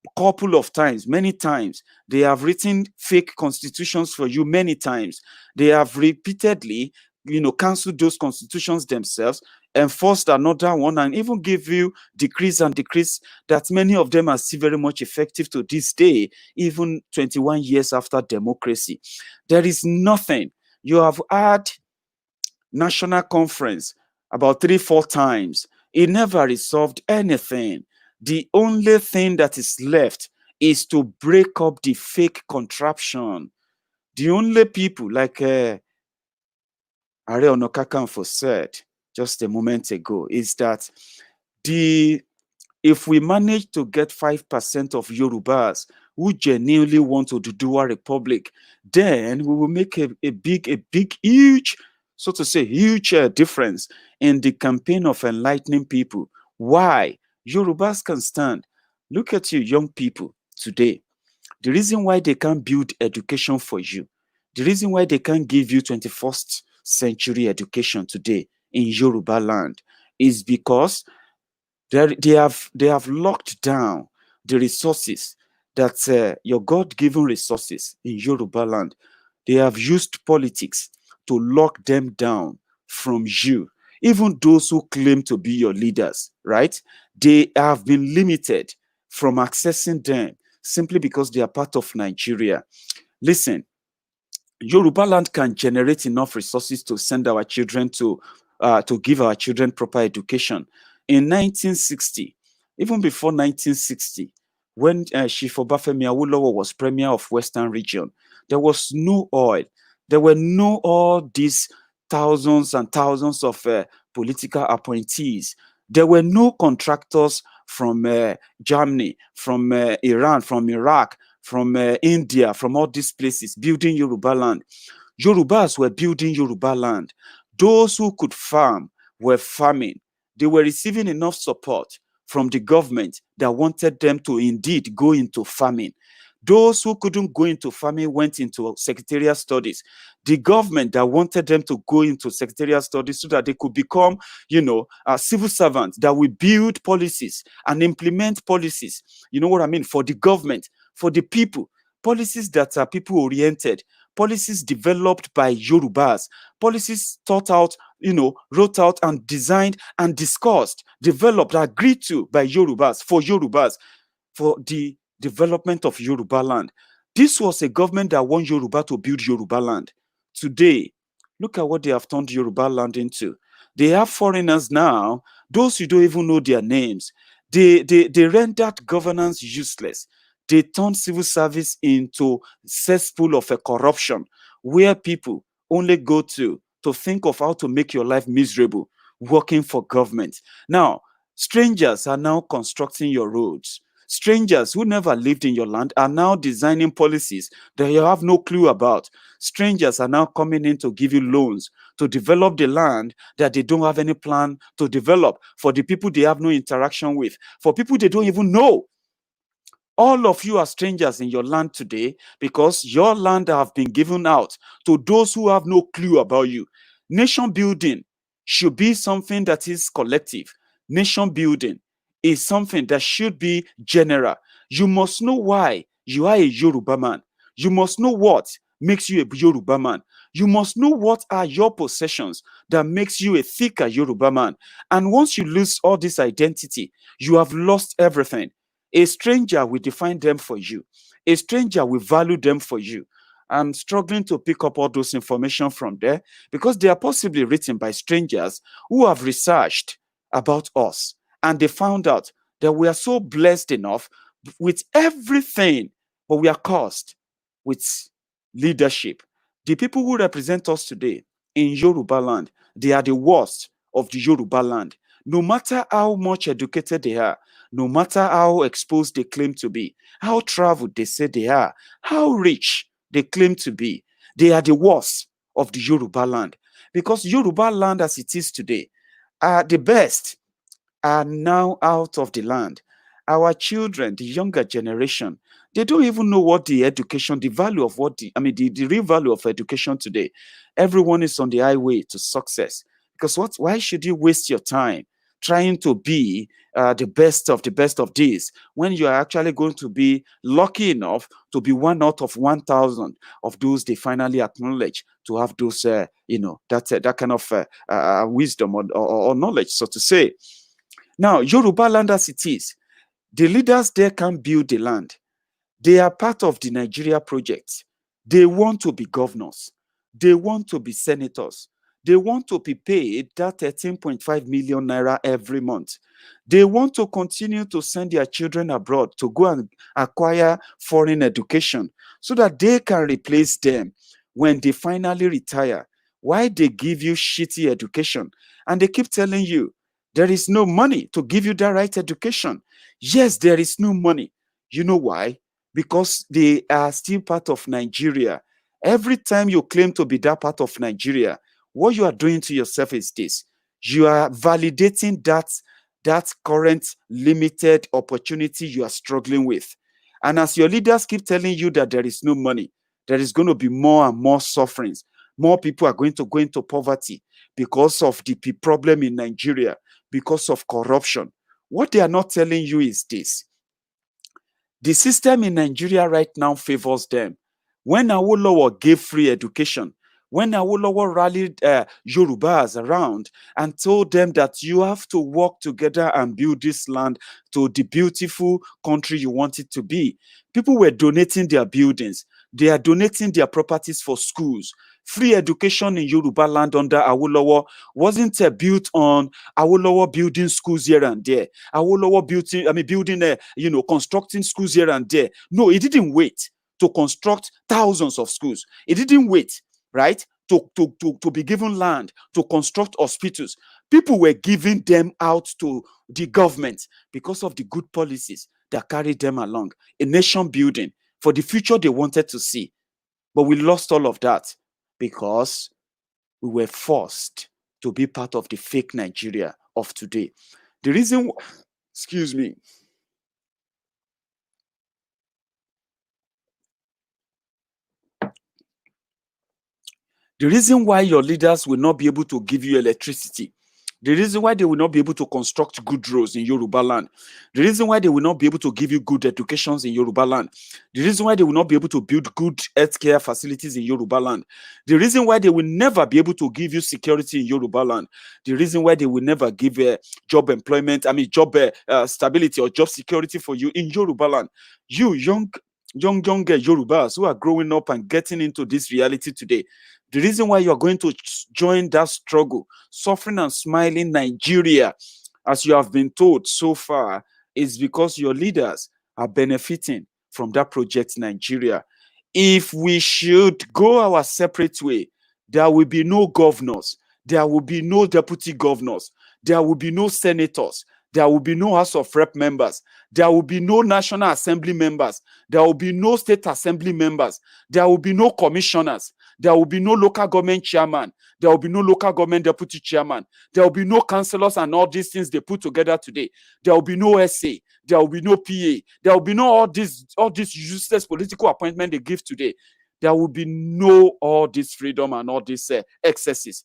a couple of times, many times. They have written fake constitutions for you many times. They have repeatedly, cancelled those constitutions themselves, enforced another one, and even give you decrees and decrees that many of them are still very much effective to this day, even 21 years after democracy. There is nothing. You have had national conference about 3-4 times. It never resolved anything. The only thing that is left is to break up the fake contraption. The only people, like Are Ona Kakanfo said just a moment ago, is that if we manage to get 5% of Yorubas who genuinely want Oduduwa Republic, then we will make a big, huge, so to say, huge difference in the campaign of enlightening people. Why? Yorubas can stand. Look at you, young people today. The reason why they can't build education for you, the reason why they can't give you 21st century education today in Yoruba land is because they have locked down the resources that your God-given resources in Yoruba land. They have used politics to lock them down from you. Even those who claim to be your leaders, right? They have been limited from accessing them simply because they are part of Nigeria. Listen, Yoruba land can generate enough resources to send our children to give our children proper education. In 1960, even before 1960, when Chief Obafemi Awolowo was Premier of Western Region, there was no oil. There were no all these thousands and thousands of political appointees. There were no contractors from Germany, from Iran, from Iraq, from India, from all these places, building Yoruba land. Yorubas were building Yoruba land. Those who could farm were farming. They were receiving enough support from the government that wanted them to indeed go into farming. Those who couldn't go into farming went into secretarial studies. The government that wanted them to go into secretarial studies so that they could become, civil servants that will build policies and implement policies. You know what I mean? For the government, for the people, policies that are people-oriented, policies developed by Yorubas, policies thought out, wrote out and designed and discussed, developed, agreed to by Yorubas, for the development of Yoruba land. This was a government that wanted Yoruba to build Yoruba land. Today, look at what they have turned Yoruba land into. They have foreigners now, those who don't even know their names. They rendered governance useless. They turned civil service into cesspool of a corruption where people only go to think of how to make your life miserable working for government. Now, strangers are now constructing your roads. Strangers who never lived in your land are now designing policies that you have no clue about. Strangers are now coming in to give you loans to develop the land that they don't have any plan to develop for the people they have no interaction with, for people they don't even know. All of you are strangers in your land today because your land have been given out to those who have no clue about you. Nation building should be something that is collective. Nation building is something that should be general. You must know why you are a Yoruba man. You must know what makes you a Yoruba man. You must know what are your possessions that makes you a thicker Yoruba man. And once you lose all this identity, you have lost everything. A stranger will define them for you. A stranger will value them for you. I'm struggling to pick up all those information from there because they are possibly written by strangers who have researched about us. And they found out that we are so blessed enough with everything, but we are cursed with leadership. The people who represent us today in Yoruba land, they are the worst of the Yoruba land. No matter how much educated they are, no matter how exposed they claim to be, how traveled they say they are, how rich they claim to be, they are the worst of the Yoruba land. Because Yoruba land as it is today, the best are now out of the land. Our children, the younger generation, they don't even know what the education, the value of what the real value of education today. Everyone is on the highway to success. Because why should you waste your time trying to be the best of these when you are actually going to be lucky enough to be one out of 1,000 of those they finally acknowledge to have those, that kind of wisdom or knowledge, so to say. Now, Yoruba land as it is, the leaders there can't build the land. They are part of the Nigeria project. They want to be governors. They want to be senators. They want to be paid that 13.5 million naira every month. They want to continue to send their children abroad to go and acquire foreign education so that they can replace them when they finally retire. Why they give you shitty education? And they keep telling you, there is no money to give you that right education. Yes, there is no money. You know why? Because they are still part of Nigeria. Every time you claim to be that part of Nigeria, what you are doing to yourself is this. You are validating that current limited opportunity you are struggling with. And as your leaders keep telling you that there is no money, there is going to be more and more sufferings. More people are going to go into poverty because of the problem in Nigeria, because of corruption. What they are not telling you is this. The system in Nigeria right now favors them. When Awolowo gave free education, when Awolowo rallied Yorubas around and told them that you have to work together and build this land to the beautiful country you want it to be, people were donating their buildings. They are donating their properties for schools. Free education in Yoruba land under Awolowo wasn't built on Awolowo building schools here and there. Awolowo constructing schools here and there. No, it didn't wait to construct thousands of schools. It didn't wait, right, to be given land to construct hospitals. People were giving them out to the government because of the good policies that carried them along. A nation building for the future they wanted to see. But we lost all of that because we were forced to be part of the fake Nigeria of today. The reason, excuse me, the reason why your leaders will not be able to give you electricity, the reason why they will not be able to construct good roads in Yoruba land, the reason why they will not be able to give you good educations in Yoruba land, the reason why they will not be able to build good healthcare facilities in Yoruba land, the reason why they will never be able to give you security in Yoruba land, the reason why they will never give job stability or job security for you in Yoruba land. You young Yorubas who are growing up and getting into this reality today, the reason why you are going to join that struggle, suffering and smiling Nigeria, as you have been told so far, is because your leaders are benefiting from that project Nigeria. If we should go our separate way, there will be no governors, there will be no deputy governors, there will be no senators, there will be no House of Rep members, there will be no National Assembly members, there will be no State Assembly members, there will be no commissioners, there will be no local government chairman, there will be no local government deputy chairman, there will be no councillors and all these things they put together today. There will be no SA, there will be no PA, there will be no all this useless political appointment they give today. There will be no all this freedom and all these excesses.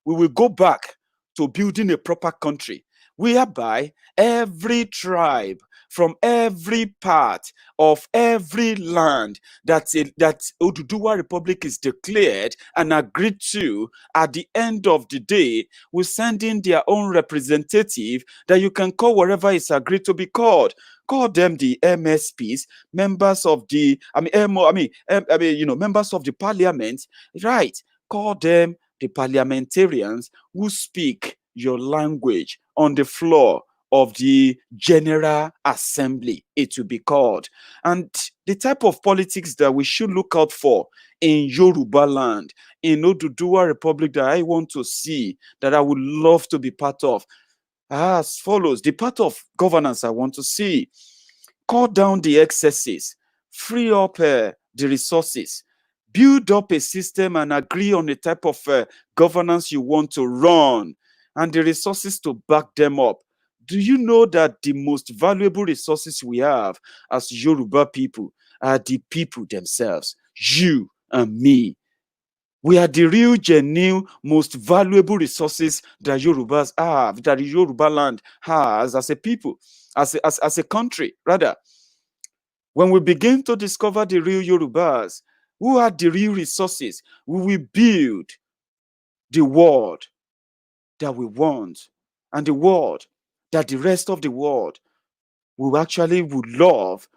We will go back to building a proper country, whereby every tribe from every part of every land that Oduduwa Republic is declared and agreed to, at the end of the day, will send in their own representative that you can call wherever it's agreed to be called. Call them the MSPs, members of the, members of the parliament, right? Call them the parliamentarians who speak your language on the floor, of the General Assembly, it will be called. And the type of politics that we should look out for in Yoruba land, in Oduduwa Republic, that I want to see, that I would love to be part of, as follows. The part of governance I want to see: cut down the excesses, free up the resources, build up a system and agree on the type of governance you want to run and the resources to back them up. Do you know that the most valuable resources we have as Yoruba people are the people themselves, you and me? We are the real, genuine, most valuable resources that Yorubas have, that the Yoruba land has as a people, as a country, rather. When we begin to discover the real Yorubas, who are the real resources, we will build the world that we want, and the world that the rest of the world would love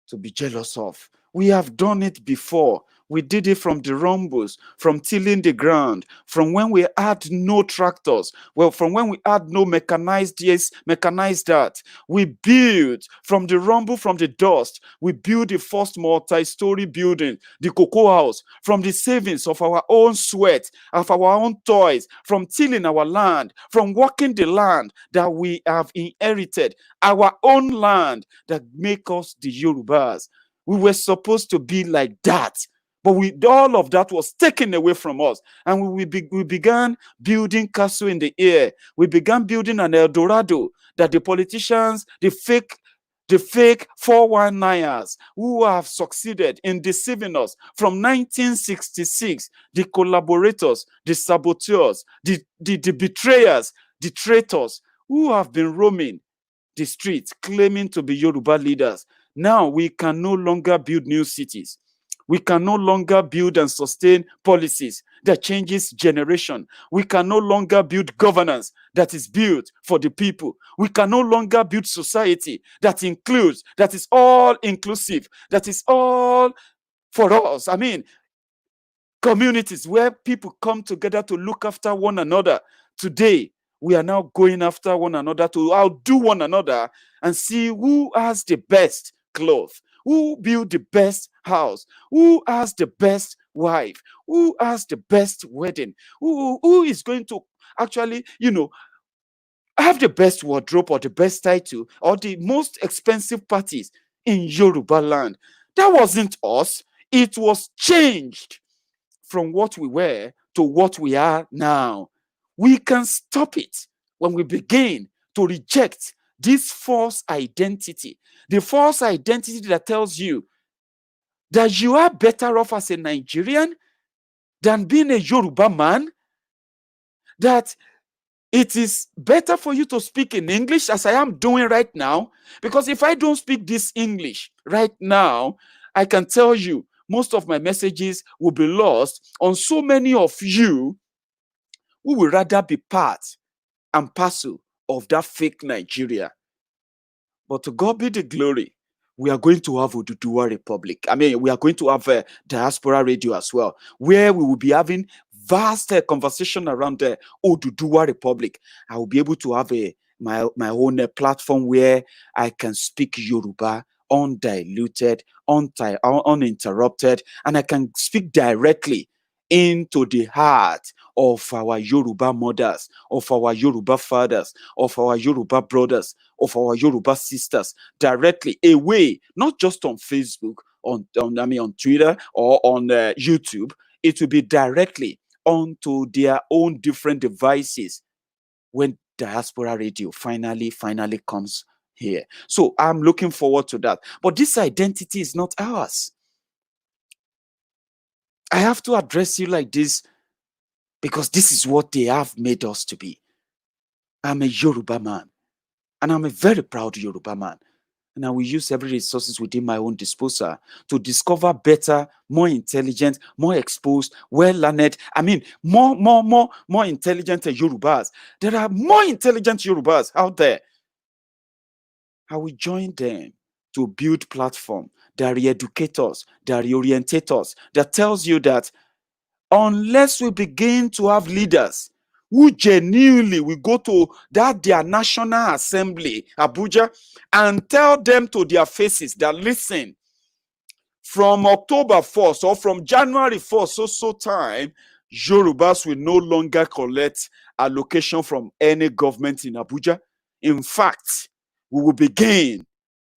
to be jealous of. We have done it before. We did it from the rumbles, from tilling the ground, from when we had no tractors, well, from when we had no mechanized this, mechanized that. We built from the rumble, from the dust. We built the first multi-story building, the cocoa house, from the savings of our own sweat, of our own toys, from tilling our land, from working the land that we have inherited, our own land that make us the Yorubas. We were supposed to be like that, but all of that was taken away from us, and we began building castle in the air. We began building an El Dorado that the politicians, the fake 419ers who have succeeded in deceiving us from 1966, the collaborators, the saboteurs, the betrayers, the traitors who have been roaming the streets claiming to be Yoruba leaders. Now we can no longer build new cities. We can no longer build and sustain policies that changes generation. We can no longer build governance that is built for the people. We can no longer build society that includes, that is all inclusive, that is all for us. I mean, communities where people come together to look after one another. Today, we are now going after one another to outdo one another and see who has the best clothes, who built the best house, who has the best wife, who has the best wedding, who is going to actually, have the best wardrobe or the best title or the most expensive parties in Yoruba land. That wasn't us. It was changed from what we were to what we are now. We can stop it when we begin to reject this false identity. The false identity that tells you that you are better off as a Nigerian than being a Yoruba man, that it is better for you to speak in English as I am doing right now, because if I don't speak this English right now, I can tell you most of my messages will be lost on so many of you who will rather be part and parcel of that fake Nigeria. But to God be the glory, we are going to have Oduduwa Republic. I mean, we are going to have a diaspora radio as well, where we will be having vast conversation around the Oduduwa Republic. I will be able to have my own platform where I can speak Yoruba undiluted, uninterrupted, and I can speak directly into the heart of our Yoruba mothers, of our Yoruba fathers, of our Yoruba brothers, of our Yoruba sisters, directly away, not just on Facebook, on Twitter or on YouTube. It will be directly onto their own different devices when diaspora radio finally comes here. So I'm looking forward to that. But this identity is not ours. I have to address you like this because this is what they have made us to be. I'm a Yoruba man, and I'm a very proud Yoruba man. And I will use every resources within my own disposal to discover better, more intelligent, more exposed, well-learned. I mean, more intelligent Yorubas. There are more intelligent Yorubas out there. I will join them to build platform that re-educate us, that reorientate us, that tells you that unless we begin to have leaders who genuinely will go to that their National Assembly, Abuja, and tell them to their faces that, listen, from October 1st or from January 1st, so time, Yorubas will no longer collect allocation from any government in Abuja. In fact, we will begin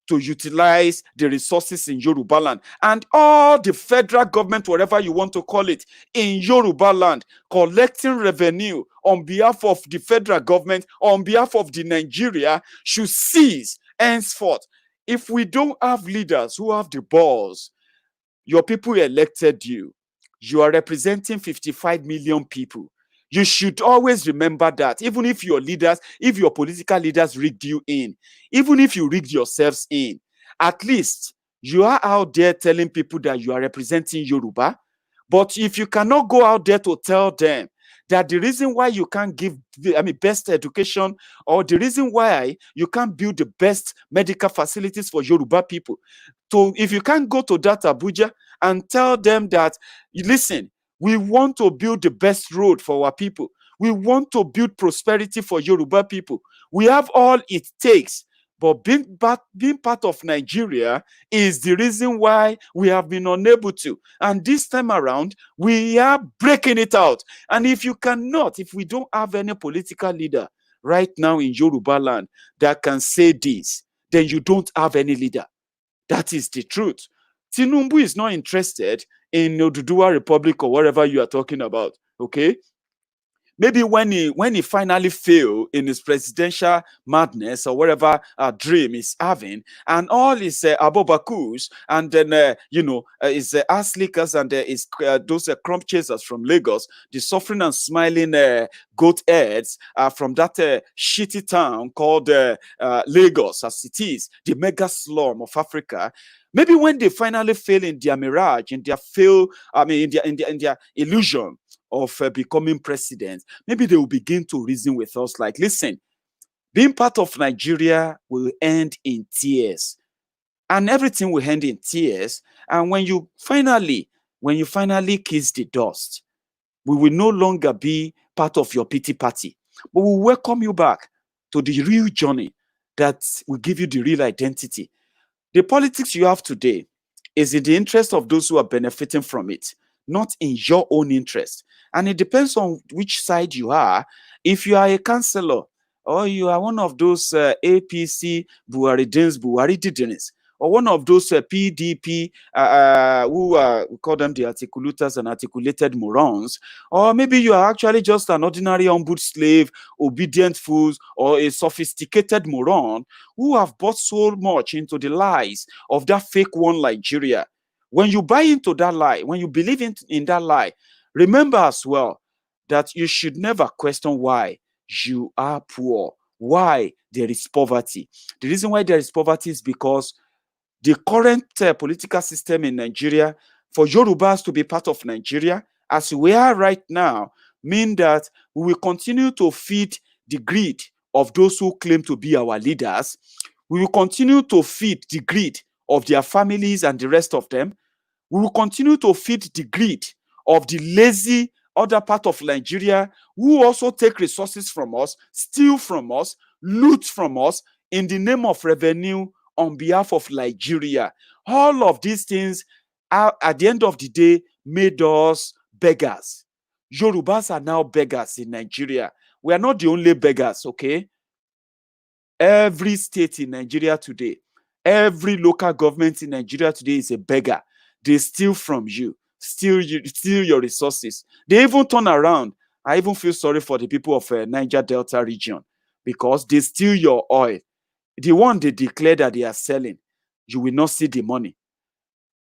to utilize the resources in Yoruba land, and all the federal government, whatever you want to call it, in Yoruba land, collecting revenue on behalf of the federal government, on behalf of the Nigeria, should cease henceforth. If we don't have leaders who have the balls, your people elected you. You are representing 55 million people. You should always remember that, even if your leaders, if your political leaders rigged you in, even if you rigged yourselves in, at least you are out there telling people that you are representing Yoruba. But if you cannot go out there to tell them that the reason why you can't give, best education, or the reason why you can't build the best medical facilities for Yoruba people, if you can't go to that Abuja and tell them that, listen, we want to build the best road for our people. We want to build prosperity for Yoruba people. We have all it takes. But being part of Nigeria is the reason why we have been unable to. And this time around, we are breaking it out. And if we don't have any political leader right now in Yoruba land that can say this, then you don't have any leader. That is the truth. Tinubu is not interested in Oduduwa Republic or whatever you are talking about, okay? Maybe when he finally fail in his presidential madness or whatever dream he's having, and all his abobakus, and then his ass lickers and his those crump chasers from Lagos, the suffering and smiling goat heads from that shitty town called Lagos, as it is, the mega slum of Africa. Maybe when they finally fail in their mirage, in their illusion of becoming president, maybe they will begin to reason with us like, listen, being part of Nigeria will end in tears, and everything will end in tears. And when you finally kiss the dust, we will no longer be part of your pity party, but we'll welcome you back to the real journey that will give you the real identity. The politics you have today is in the interest of those who are benefiting from it, not in your own interest. And it depends on which side you are. If you are a councillor, or you are one of those APC Buhari-Didins, or one of those PDP we call them the articulators and articulated morons, or maybe you are actually just an ordinary humble slave, obedient fools, or a sophisticated moron who have bought so much into the lies of that fake one Nigeria. When you buy into that lie, when you believe in that lie, remember as well that you should never question why you are poor, why there is poverty. The reason why there is poverty is because the current political system in Nigeria, for Yorubas to be part of Nigeria, as we are right now, mean that we will continue to feed the greed of those who claim to be our leaders. We will continue to feed the greed of their families and the rest of them. We will continue to feed the greed of the lazy other part of Nigeria who also take resources from us, steal from us, loot from us in the name of revenue on behalf of Nigeria. All of these things are, at the end of the day, made us beggars. Yorubas are now beggars in Nigeria. We are not the only beggars, okay? Every state in Nigeria today, every local government in Nigeria today is a beggar. They steal from you, steal your resources. They even turn around. I even feel sorry for the people of Niger Delta region, because they steal your oil. The one they declare that they are selling, you will not see the money.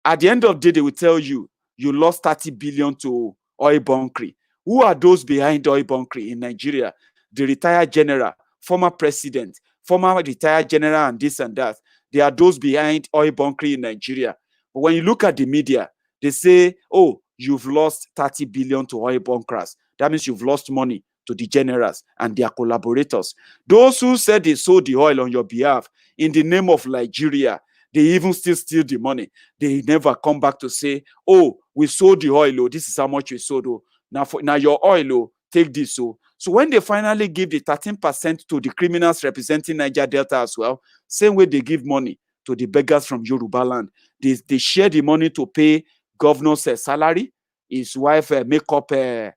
At the end of the day, they will tell you, you lost 30 billion to oil bunkering. Who are those behind oil bunkering in Nigeria? The retired general, former president, former retired general, and this and that. They are those behind oil bunkering in Nigeria. But when you look at the media, they say, oh, you've lost 30 billion to oil bunkers. That means you've lost money to the generals and their collaborators. Those who said they sold the oil on your behalf in the name of Nigeria, they even still steal the money. They never come back to say, oh, we sold the oil, oh, this is how much we sold, oh. Now your oil, oh, take this, oh. So when they finally give the 13% to the criminals representing Niger Delta as well, same way they give money to the beggars from Yoruba land. They share the money to pay governor's salary, his wife makeup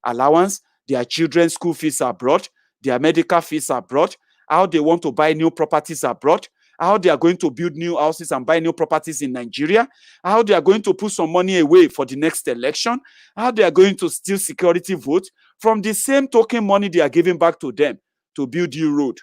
allowance, their children's school fees abroad, their medical fees abroad, how they want to buy new properties abroad, how they are going to build new houses and buy new properties in Nigeria, how they are going to put some money away for the next election, how they are going to steal security votes from the same token money they are giving back to them to build you road,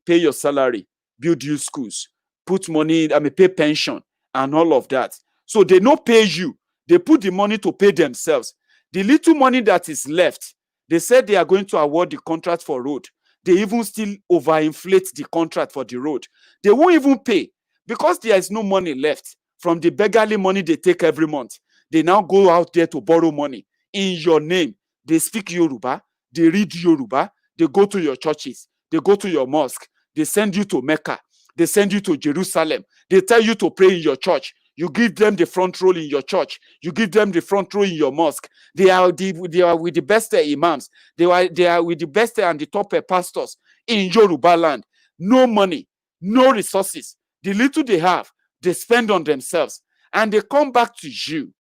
pay your salary, build you schools, put money, pay pension and all of that. So they no pay you. They put the money to pay themselves. The little money that is left, they said they are going to award the contract for road. They even still overinflate the contract for the road. They won't even pay because there is no money left from the beggarly money they take every month. They now go out there to borrow money in your name. They speak Yoruba, they read Yoruba, they go to your churches, they go to your mosque, they send you to Mecca, they send you to Jerusalem, they tell you to pray in your church. You give them the front row in your church. You give them the front row in your mosque. They are with the best imams. They are with the best and the top pastors in Yoruba land. No money, no resources. The little they have, they spend on themselves. And they come back to you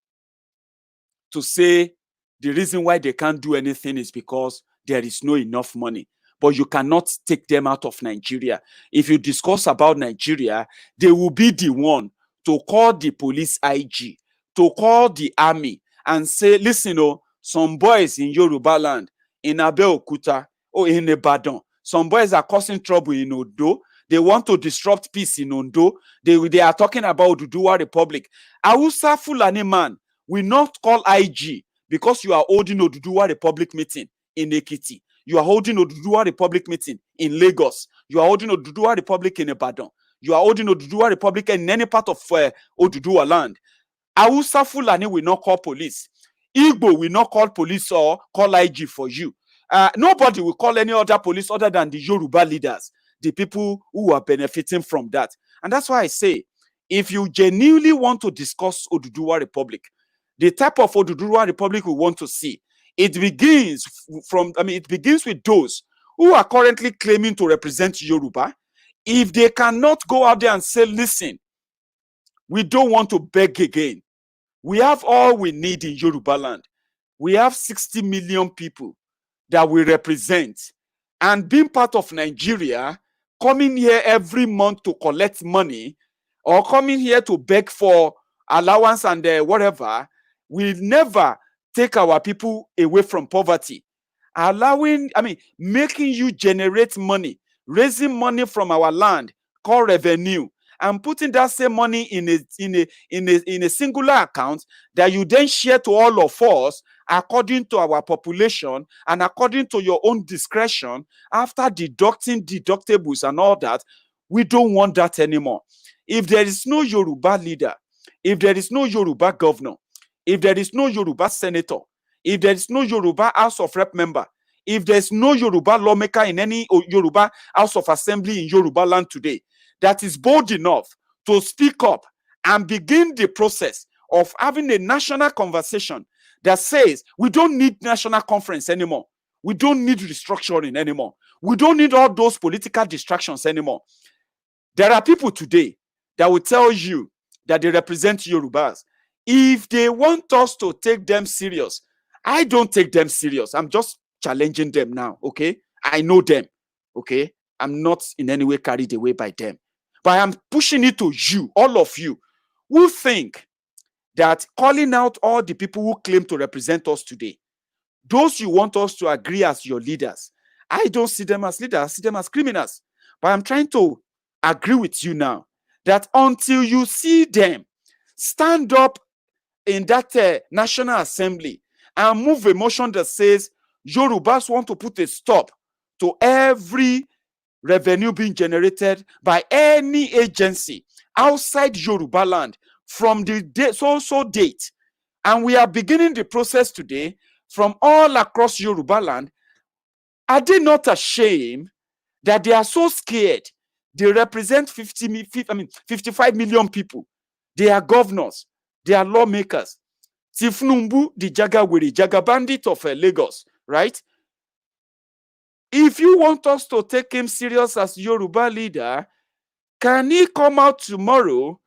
to say the reason why they can't do anything is because there is no enough money. But you cannot take them out of Nigeria. If you discuss about Nigeria, they will be the one to call the police IG, to call the army and say, listen, some boys in Yoruba land, in Abeokuta or in Ibadan, some boys are causing trouble in Odo. They want to disrupt peace in Ondo. They are talking about Oduduwa Republic. Hausa Fulani man will not call IG because you are holding Oduduwa Republic meeting in Ekiti. You are holding Oduduwa Republic meeting in Lagos. You are holding Oduduwa Republic in Ibadan. You are holding Oduduwa Republic in any part of Oduduwa land. Hausa Fulani will not call police. Igbo will not call police or call IG for you. Nobody will call any other police other than the Yoruba leaders, the people who are benefiting from that. And that's why I say, if you genuinely want to discuss Oduduwa Republic, the type of Oduduwa Republic we want to see, it begins with those who are currently claiming to represent Yoruba. If they cannot go out there and say, listen, we don't want to beg again. We have all we need in Yoruba land. We have 60 million people that we represent. And being part of Nigeria, coming here every month to collect money, or coming here to beg for allowance and whatever, will never take our people away from poverty. Making you generate money, raising money from our land, called revenue, and putting that same money in a singular account that you then share to all of us according to our population and according to your own discretion after deducting deductibles and all that. We don't want that anymore. If there is no Yoruba leader, if there is no Yoruba governor, if there is no Yoruba senator, if there is no Yoruba House of Rep member, if there is no Yoruba lawmaker in any Yoruba House of Assembly in Yoruba land today that is bold enough to speak up and begin the process of having a national conversation that says we don't need national conference anymore. We don't need restructuring anymore. We don't need all those political distractions anymore. There are people today that will tell you that they represent Yorubas. If they want us to take them serious, I don't take them serious. I'm just challenging them now, okay? I know them, okay? I'm not in any way carried away by them. But I'm pushing it to you, all of you, who think that calling out all the people who claim to represent us today, those you want us to agree as your leaders, I don't see them as leaders, I see them as criminals. But I'm trying to agree with you now that until you see them stand up in that National Assembly and move a motion that says Yorubas want to put a stop to every revenue being generated by any agency outside Yoruba land from the date. And we are beginning the process today from all across Yoruba land. Are they not ashamed that they are so scared? They represent 55 million people. They are governors. They are lawmakers. Tifnumbu, the Jaga bandit of Lagos, right? if you want us to take him serious as Yoruba leader, can he come out tomorrow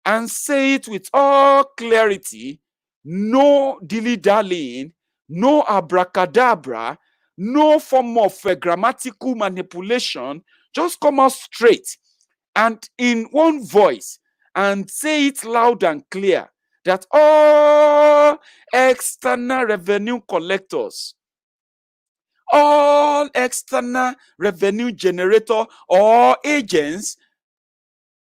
and say it with all clarity? No dilly-dallying, no abracadabra, no form of grammatical manipulation. Just come out straight and in one voice and say it loud and clear that all external revenue collectors, all external revenue generator or agents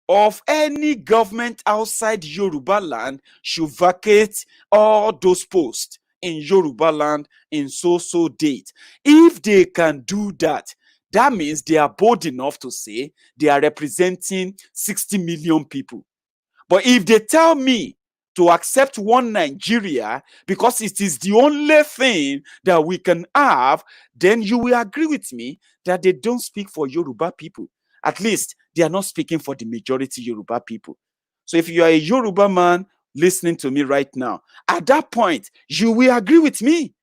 of any government outside Yoruba land should vacate all those posts in Yoruba land in so date. If they can do that, that means they are bold enough to say they are representing 60 million people. But if they tell me to accept one Nigeria because it is the only thing that we can have, then you will agree with me that they don't speak for Yoruba people. At least they are not speaking for the majority Yoruba people. So if you are a Yoruba man listening to me right now, at that point, you will agree with me.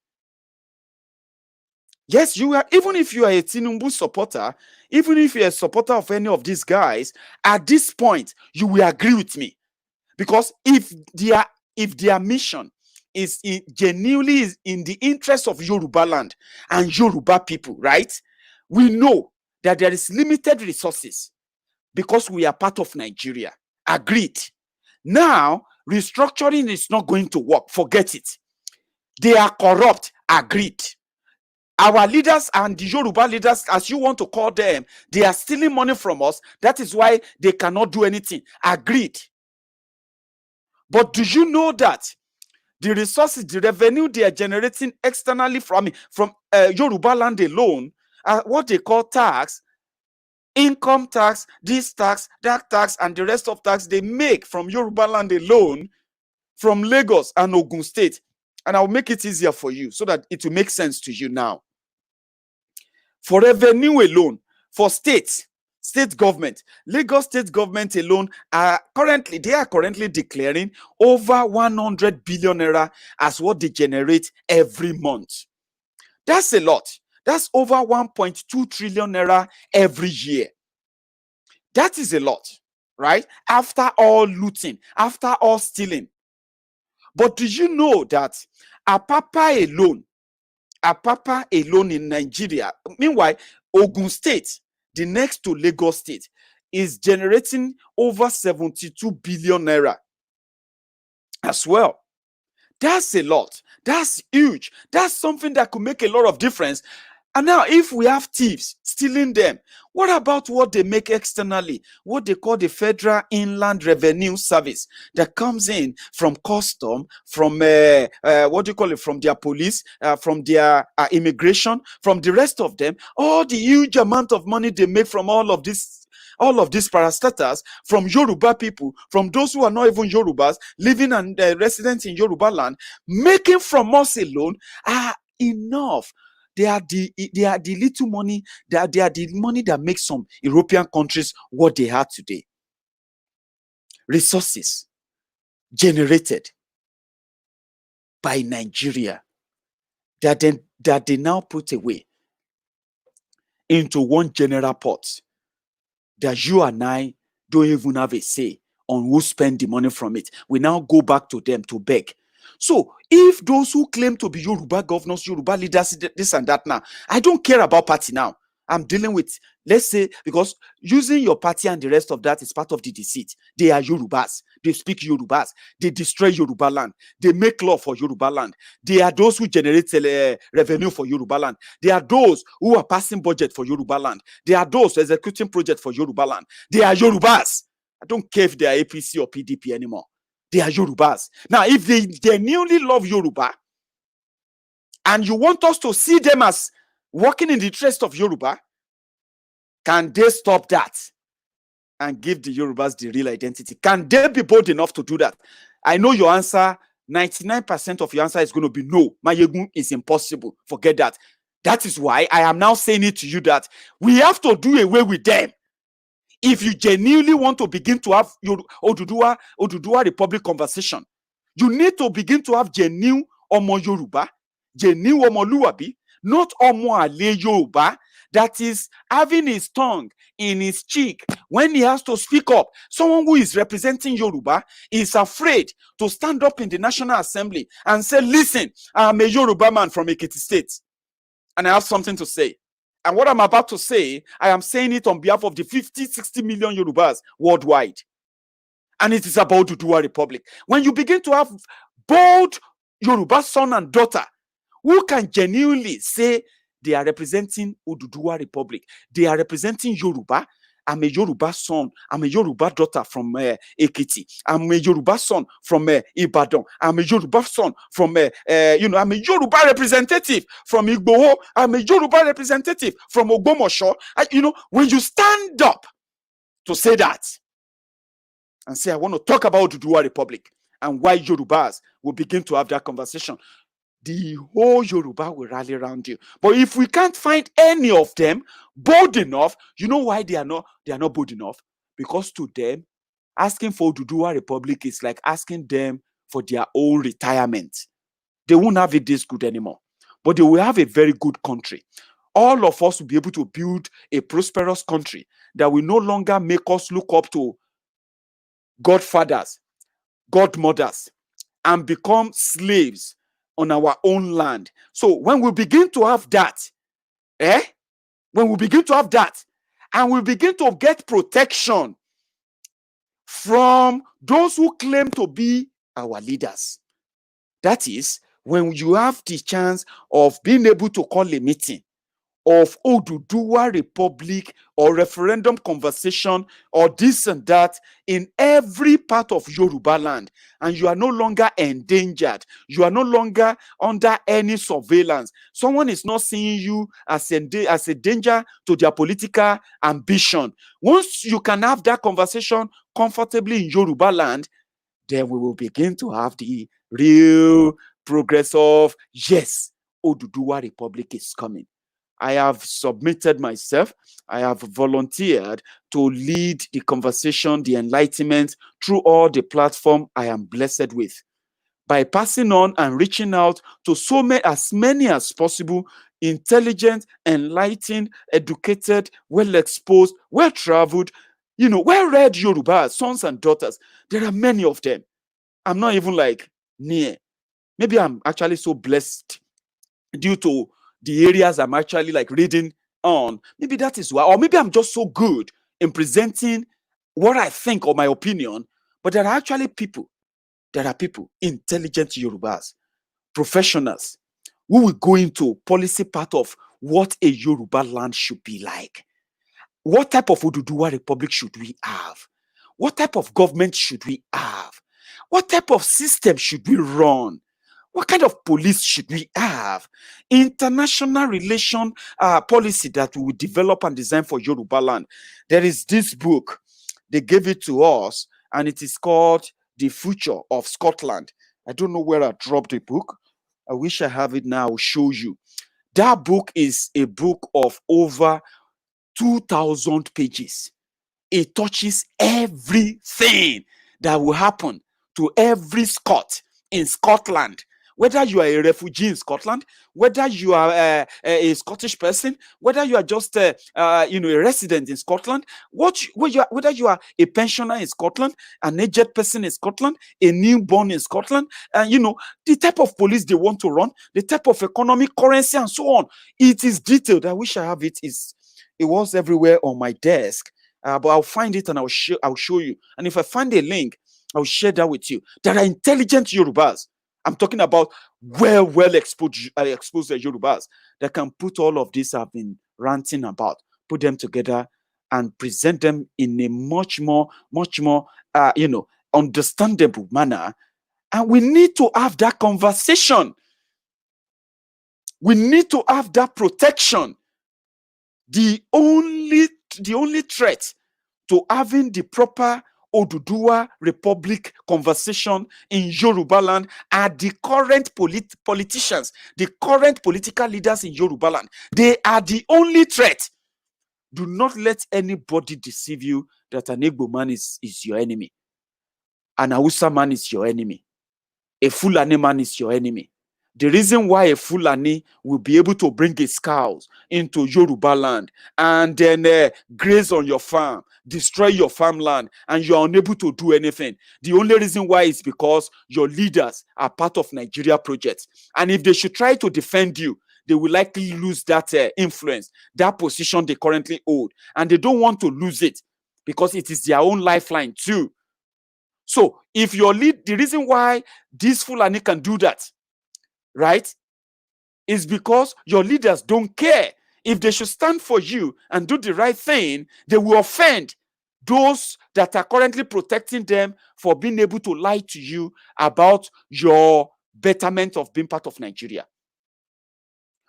Yes, you are. Even if you are a Tinubu supporter, even if you're a supporter of any of these guys, at this point, you will agree with me. Because if their mission is genuinely in the interest of Yoruba land and Yoruba people, right? We know that there is limited resources because we are part of Nigeria. Agreed. Now, restructuring is not going to work. Forget it. They are corrupt. Agreed. Our leaders and the Yoruba leaders, as you want to call them, they are stealing money from us. That is why they cannot do anything. Agreed. But do you know that the resources, the revenue they are generating externally from Yoruba land alone, what they call tax, income tax, this tax, that tax, and the rest of tax they make from Yoruba land alone, from Lagos and Ogun State. And I'll make it easier for you so that it will make sense to you now. For revenue alone, for state government, Lagos state government alone are currently declaring over 100 billion naira as what they generate every month. That's a lot. That's over 1.2 trillion naira every year. That is a lot, right? After all looting, after all stealing. But do you know that Apapa alone in Nigeria, meanwhile, Ogun State, the next to Lagos State, is generating over 72 billion naira as well. That's a lot. That's huge. That's something that could make a lot of difference. And now, if we have thieves stealing them, what about what they make externally? What they call the Federal Inland Revenue Service that comes in from custom, from from their police, from their immigration, from the rest of them. All the huge amount of money they make from all of these parastatals, from Yoruba people, from those who are not even Yorubas, living and residents in Yoruba land, making from us alone are enough. They are the little money, they are the money that makes some European countries what they are today. Resources generated by Nigeria that they now put away into one general pot that you and I don't even have a say on who spend the money from it. We now go back to them to beg. So if those who claim to be Yoruba governors, Yoruba leaders, this and that now, I don't care about party now. I'm dealing with, let's say, because using your party and the rest of that is part of the deceit. They are Yorubas. They speak Yorubas. They destroy Yoruba land. They make law for Yoruba land. They are those who generate revenue for Yoruba land. They are those who are passing budget for Yoruba land. They are those executing project for Yoruba land. They are Yorubas. I don't care if they are APC or PDP anymore. They are Yorubas. Now, if they genuinely love Yoruba, and you want us to see them as working in the interest of Yoruba, can they stop that and give the Yorubas the real identity? Can they be bold enough to do that? I know your answer, 99% of your answer is going to be no. Maiyegun is impossible. Forget that. That is why I am now saying it to you that we have to do away with them. If you genuinely want to begin to have your Oduduwa Republic conversation, you need to begin to have genuine Omo Yoruba, genuine Omo Luwabi, not Omo Ale Yoruba that is having his tongue in his cheek when he has to speak up. Someone who is representing Yoruba is afraid to stand up in the National Assembly and say, listen, I'm a Yoruba man from Ekiti State, and I have something to say. And what I'm about to say, I am saying it on behalf of the 50, 60 million Yorubas worldwide. And it is about Oduduwa Republic. When you begin to have bold Yoruba son and daughter who can genuinely say they are representing Oduduwa Republic, they are representing Yoruba. I'm a Yoruba son. I'm a Yoruba daughter from Ekiti. I'm a Yoruba son from Ibadan. I'm a Yoruba son from, I'm a Yoruba representative from Igboho. I'm a Yoruba representative from Ogbomoso. When you stand up to say that and say, I want to talk about Oduduwa Republic and why Yorubas will begin to have that conversation, the whole Yoruba will rally around you. But if we can't find any of them bold enough, you know why they are not bold enough? Because to them, asking for Oduduwa Republic is like asking them for their own retirement. They won't have it this good anymore, but they will have a very good country. All of us will be able to build a prosperous country that will no longer make us look up to godfathers, godmothers, and become slaves on our own land. So when we begin to have that, when we begin to have that, and we begin to get protection from those who claim to be our leaders, that is when you have the chance of being able to call a meeting of Oduduwa Republic or referendum conversation or this and that in every part of Yoruba land, and you are no longer endangered, you are no longer under any surveillance. Someone is not seeing you as a danger to their political ambition. Once you can have that conversation comfortably in Yoruba land, then we will begin to have the real progress of, yes, Oduduwa Republic is coming. I have submitted myself. I have volunteered to lead the conversation, the enlightenment through all the platform I am blessed with, by passing on and reaching out to as many as possible, intelligent, enlightened, educated, well-exposed, well-traveled, well-read Yoruba sons and daughters. There are many of them. I'm not even like near. Maybe I'm actually so blessed due to the areas I'm actually like reading on. Maybe that is why, or maybe I'm just so good in presenting what I think or my opinion. But there are actually people, intelligent Yorubas, professionals, who will go into policy part of what a Yoruba land should be like. What type of Oduduwa Republic should we have? What type of government should we have? What type of system should we run? What kind of police should we have? International relation policy that we will develop and design for Yoruba land. There is this book. They gave it to us, and it is called The Future of Scotland. I don't know where I dropped the book. I wish I have it now. I'll show you. That book is a book of over 2,000 pages. It touches everything that will happen to every Scot in Scotland. Whether you are a refugee in Scotland, whether you are a Scottish person, whether you are just a resident in Scotland, whether you are a pensioner in Scotland, an aged person in Scotland, a newborn in Scotland, the type of police they want to run, the type of economic currency, and so on. It is detailed. I wish I have it. It was everywhere on my desk, but I'll find it and I'll show you. And if I find a link, I'll share that with you. There are intelligent Yorubas. I'm talking about well exposed Yorubas that can put all of this I've been ranting about, put them together and present them in a much more, understandable manner. And we need to have that conversation. We need to have that protection. The only threat to having the proper Oduduwa Republic conversation in Yoruba land are the current politicians, the current political leaders in Yoruba land. They are the only threat. Do not let anybody deceive you that an Igbo man is your enemy. An Hausa man is your enemy. A Fulani man is your enemy. The reason why a Fulani will be able to bring his cows into Yoruba land and then graze on your farm, destroy your farmland, and you are unable to do anything. The only reason why is because your leaders are part of Nigeria projects. And if they should try to defend you, they will likely lose that influence, that position they currently hold. And they don't want to lose it because it is their own lifeline too. So if your the reason why this Fulani can do that, right, is because your leaders don't care. If they should stand for you and do the right thing, they will offend those that are currently protecting them for being able to lie to you about your betterment of being part of Nigeria.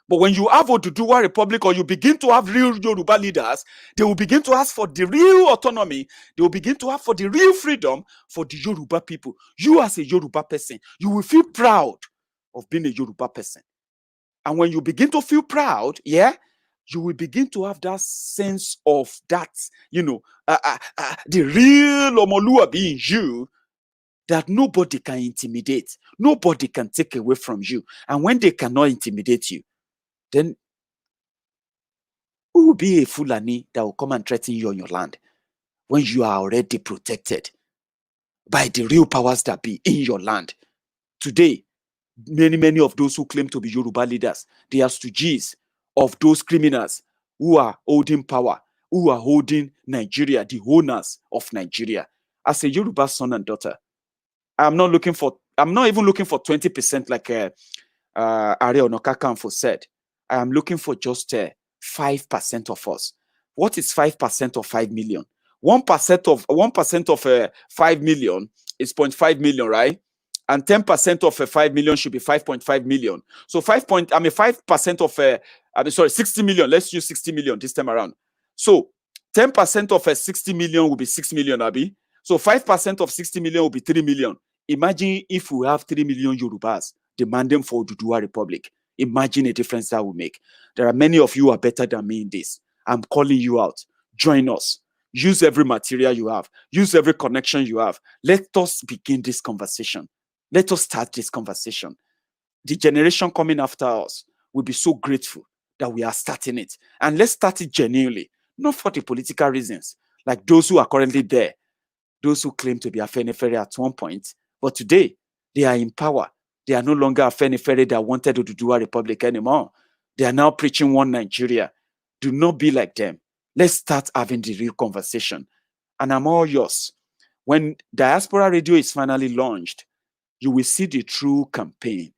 But when you have Oduduwa Republic, or you begin to have real Yoruba leaders, they will begin to ask for the real autonomy. They will begin to ask for the real freedom for the Yoruba people. You as a Yoruba person, you will feel proud of being a Yoruba person. And when you begin to feel proud, yeah, you will begin to have that sense of that, the real Omoluabi in you, that nobody can intimidate. Nobody can take away from you. And when they cannot intimidate you, then who will be a Fulani that will come and threaten you on your land when you are already protected by the real powers that be in your land? Today, many of those who claim to be Yoruba leaders, they are stooges of those criminals who are holding power, who are holding Nigeria, the owners of Nigeria. As a Yoruba son and daughter, I'm not even looking for 20% like Are Ona Kakanfo said. I am looking for just 5% of us. What is 5% of 5 million? 1% of 5 million is 0.5 million, right? And 10% of 5 million should be 5.5 million. So 5% of 60 million. Let's use 60 million this time around. So 10% of 60 million will be 6 million, Abi. So 5% of 60 million will be 3 million. Imagine if we have 3 million Yorubas demanding for Oduduwa Republic. Imagine a difference that will make. There are many of you who are better than me in this. I'm calling you out. Join us. Use every material you have. Use every connection you have. Let us begin this conversation. Let us start this conversation. The generation coming after us will be so grateful that we are starting it. And let's start it genuinely, not for the political reasons, like those who are currently there, those who claim to be Afenifere at one point, but today they are in power. They are no longer Afenifere that wanted Oduduwa Republic anymore. They are now preaching one Nigeria. Do not be like them. Let's start having the real conversation. And I'm all yours. When Diaspora Radio is finally launched, you will see the true campaign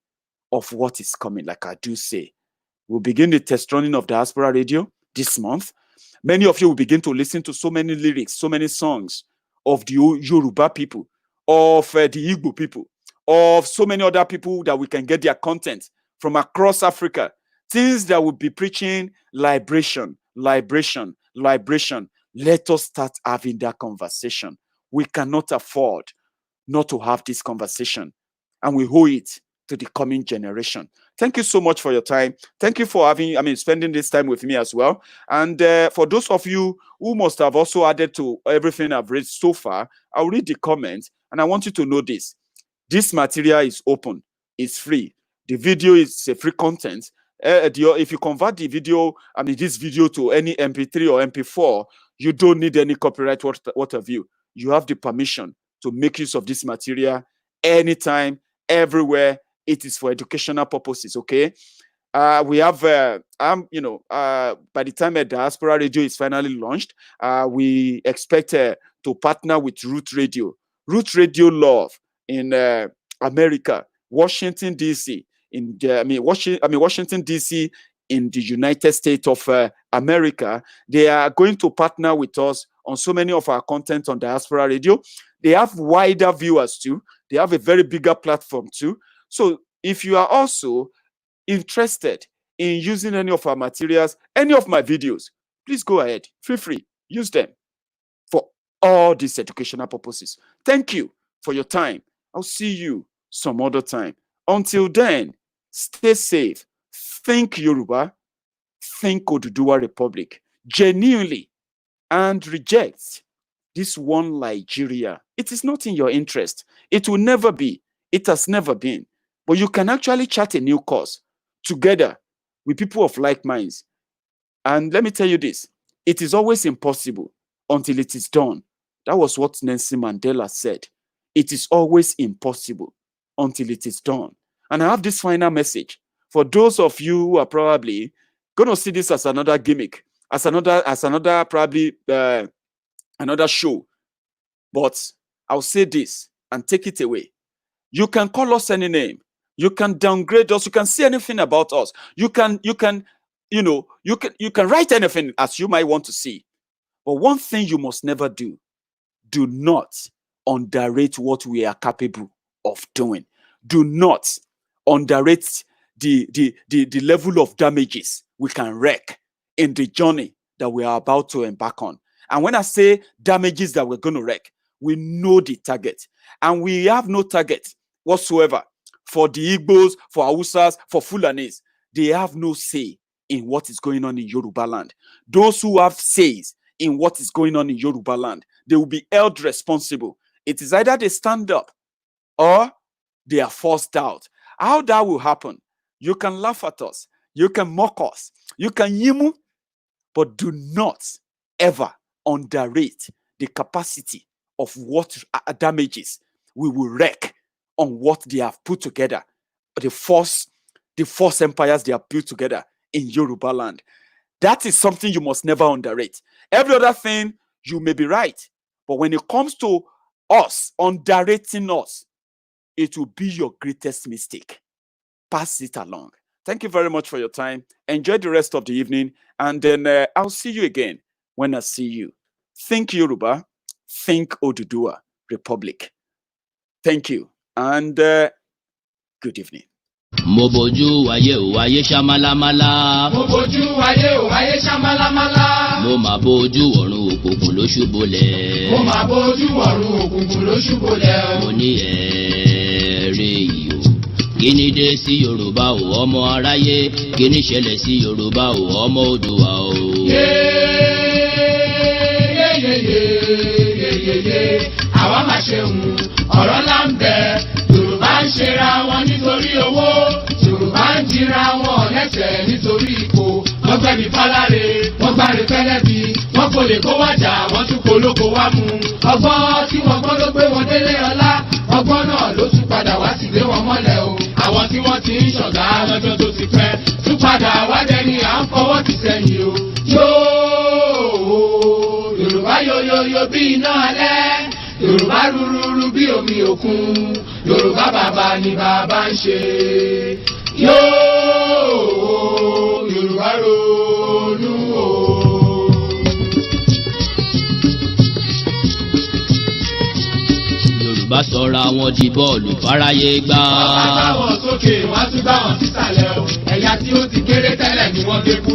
of what is coming, like I do say. We'll begin the test running of Diaspora Radio this month. Many of you will begin to listen to so many lyrics, so many songs of the Yoruba people, of the Igbo people, of so many other people that we can get their content from across Africa. Things that will be preaching liberation, liberation, liberation. Let us start having that conversation. We cannot afford not to have this conversation, and we owe it to the coming generation. Thank you so much for your time. Thank you for spending this time with me as well. And for those of you who must have also added to everything I've read so far, I'll read the comments, and I want you to know this. This material is open. It's free. The video is a free content. If you convert the video, this video to any MP3 or MP4, you don't need any copyright, what have you. You have the permission to make use of this material anytime, everywhere. It is for educational purposes, okay? We have, by the time Diaspora Radio is finally launched, we expect to partner with Root Radio Love in America, Washington, D.C., Washington, D.C., in the United States of America. They are going to partner with us on so many of our content on Diaspora Radio. They have wider viewers too. They have a very bigger platform too. So if you are also interested in using any of our materials, any of my videos, please go ahead. Feel free. Use them for all these educational purposes. Thank you for your time. I'll see you some other time. Until then, stay safe. Think Yoruba. Think Oduduwa Republic. Genuinely. And reject this one Nigeria. It is not in your interest. It will never be. It has never been. But you can actually chart a new course together with people of like minds. And let me tell you this, it is always impossible until it is done. That was what Nelson Mandela said. It is always impossible until it is done. And I have this final message for those of you who are probably going to see this as another gimmick, as another probably another show. But I'll say this and take it away. You can call us any name. You can downgrade us. You can say anything about us. You can write anything as you might want to see. But one thing you must never do not underrate what we are capable of doing. Do not underrate the level of damages we can wreak in the journey that we are about to embark on. And when I say damages that we're going to wreak, we know the target. And we have no target whatsoever for the Igbos, for Hausas, for Fulanis. They have no say in what is going on in Yoruba land. Those who have says in what is going on in Yoruba land, they will be held responsible. It is either they stand up or they are forced out. How that will happen? You can laugh at us. You can mock us. You can yimu. But do not ever underrate the capacity of what damages we will wreak on what they have put together. The force empires they have built together in Yoruba land. That is something you must never underrate. Every other thing, you may be right. But when it comes to us, underrating us, it will be your greatest mistake. Pass it along. Thank you very much for your time. Enjoy the rest of the evening. And then I'll see you again when I see you. Think Yoruba. Think Oduduwa Republic. Thank you. And good evening. Mo bojú ayé o ayé ṣamalamala. Mo bojú ayé o ayé ṣamalamala. Mo máa bojú ọ̀run òkùnkùn ló ṣubúlẹ̀. Mo máa bojú ọ̀run òkùnkùn ló ṣubúlẹ̀. Mo ní ẹ̀ẹ́rẹ́ yìí o. Kí ni dé sí Yorùbá o ọmọ aráyé? Kí ni ṣẹlẹ̀ sí Yorùbá o ọmọ Oòduà o? Yeyeyeyeyeyeye, àwa máa ṣeun, ọ̀rọ̀ ńlá ń bẹ. Yorùbá ń ṣera wọn nítorí owó. Yorùbá ń jìra wọn lẹ́sẹ̀ nítorí ipò. Wọ́n gbẹ̀bí fáláre, wọ́n gbáre pẹ́lẹ́bí. Wọ́n kò lè kó wájà, wọ́n tún polóko wá mú. Ọgbọ́n tí wọ́n gbọ́n ló gbé wọn délé ọlá. Ọgbọ́n náà ló tún padà wá sí gbé wọn mọ́lẹ̀ o. Àwọn tí wọ́n ti ń ṣọ̀gá lọ́jọ́ tó ti pẹ́. Tún padà wá dẹni à ń fọwọ́ ti sẹ́yìn o. Yorùbá yoyoyo bí iná alẹ́. Yorùbá rúrúrú bí omi òkun. Yorùbá bàbá ni bàbá ń ṣe. Yorùbá ronú o. Yorùbá sọra wọn di bọ́ọ̀lù fáráyé gbá. Wọ́n bá wọn sókè, wọ́n tún bá wọn sísàlẹ̀ o. Ẹ̀yà tí ó ti kéré tẹ́lẹ̀ ni wọ́n gé kúrò.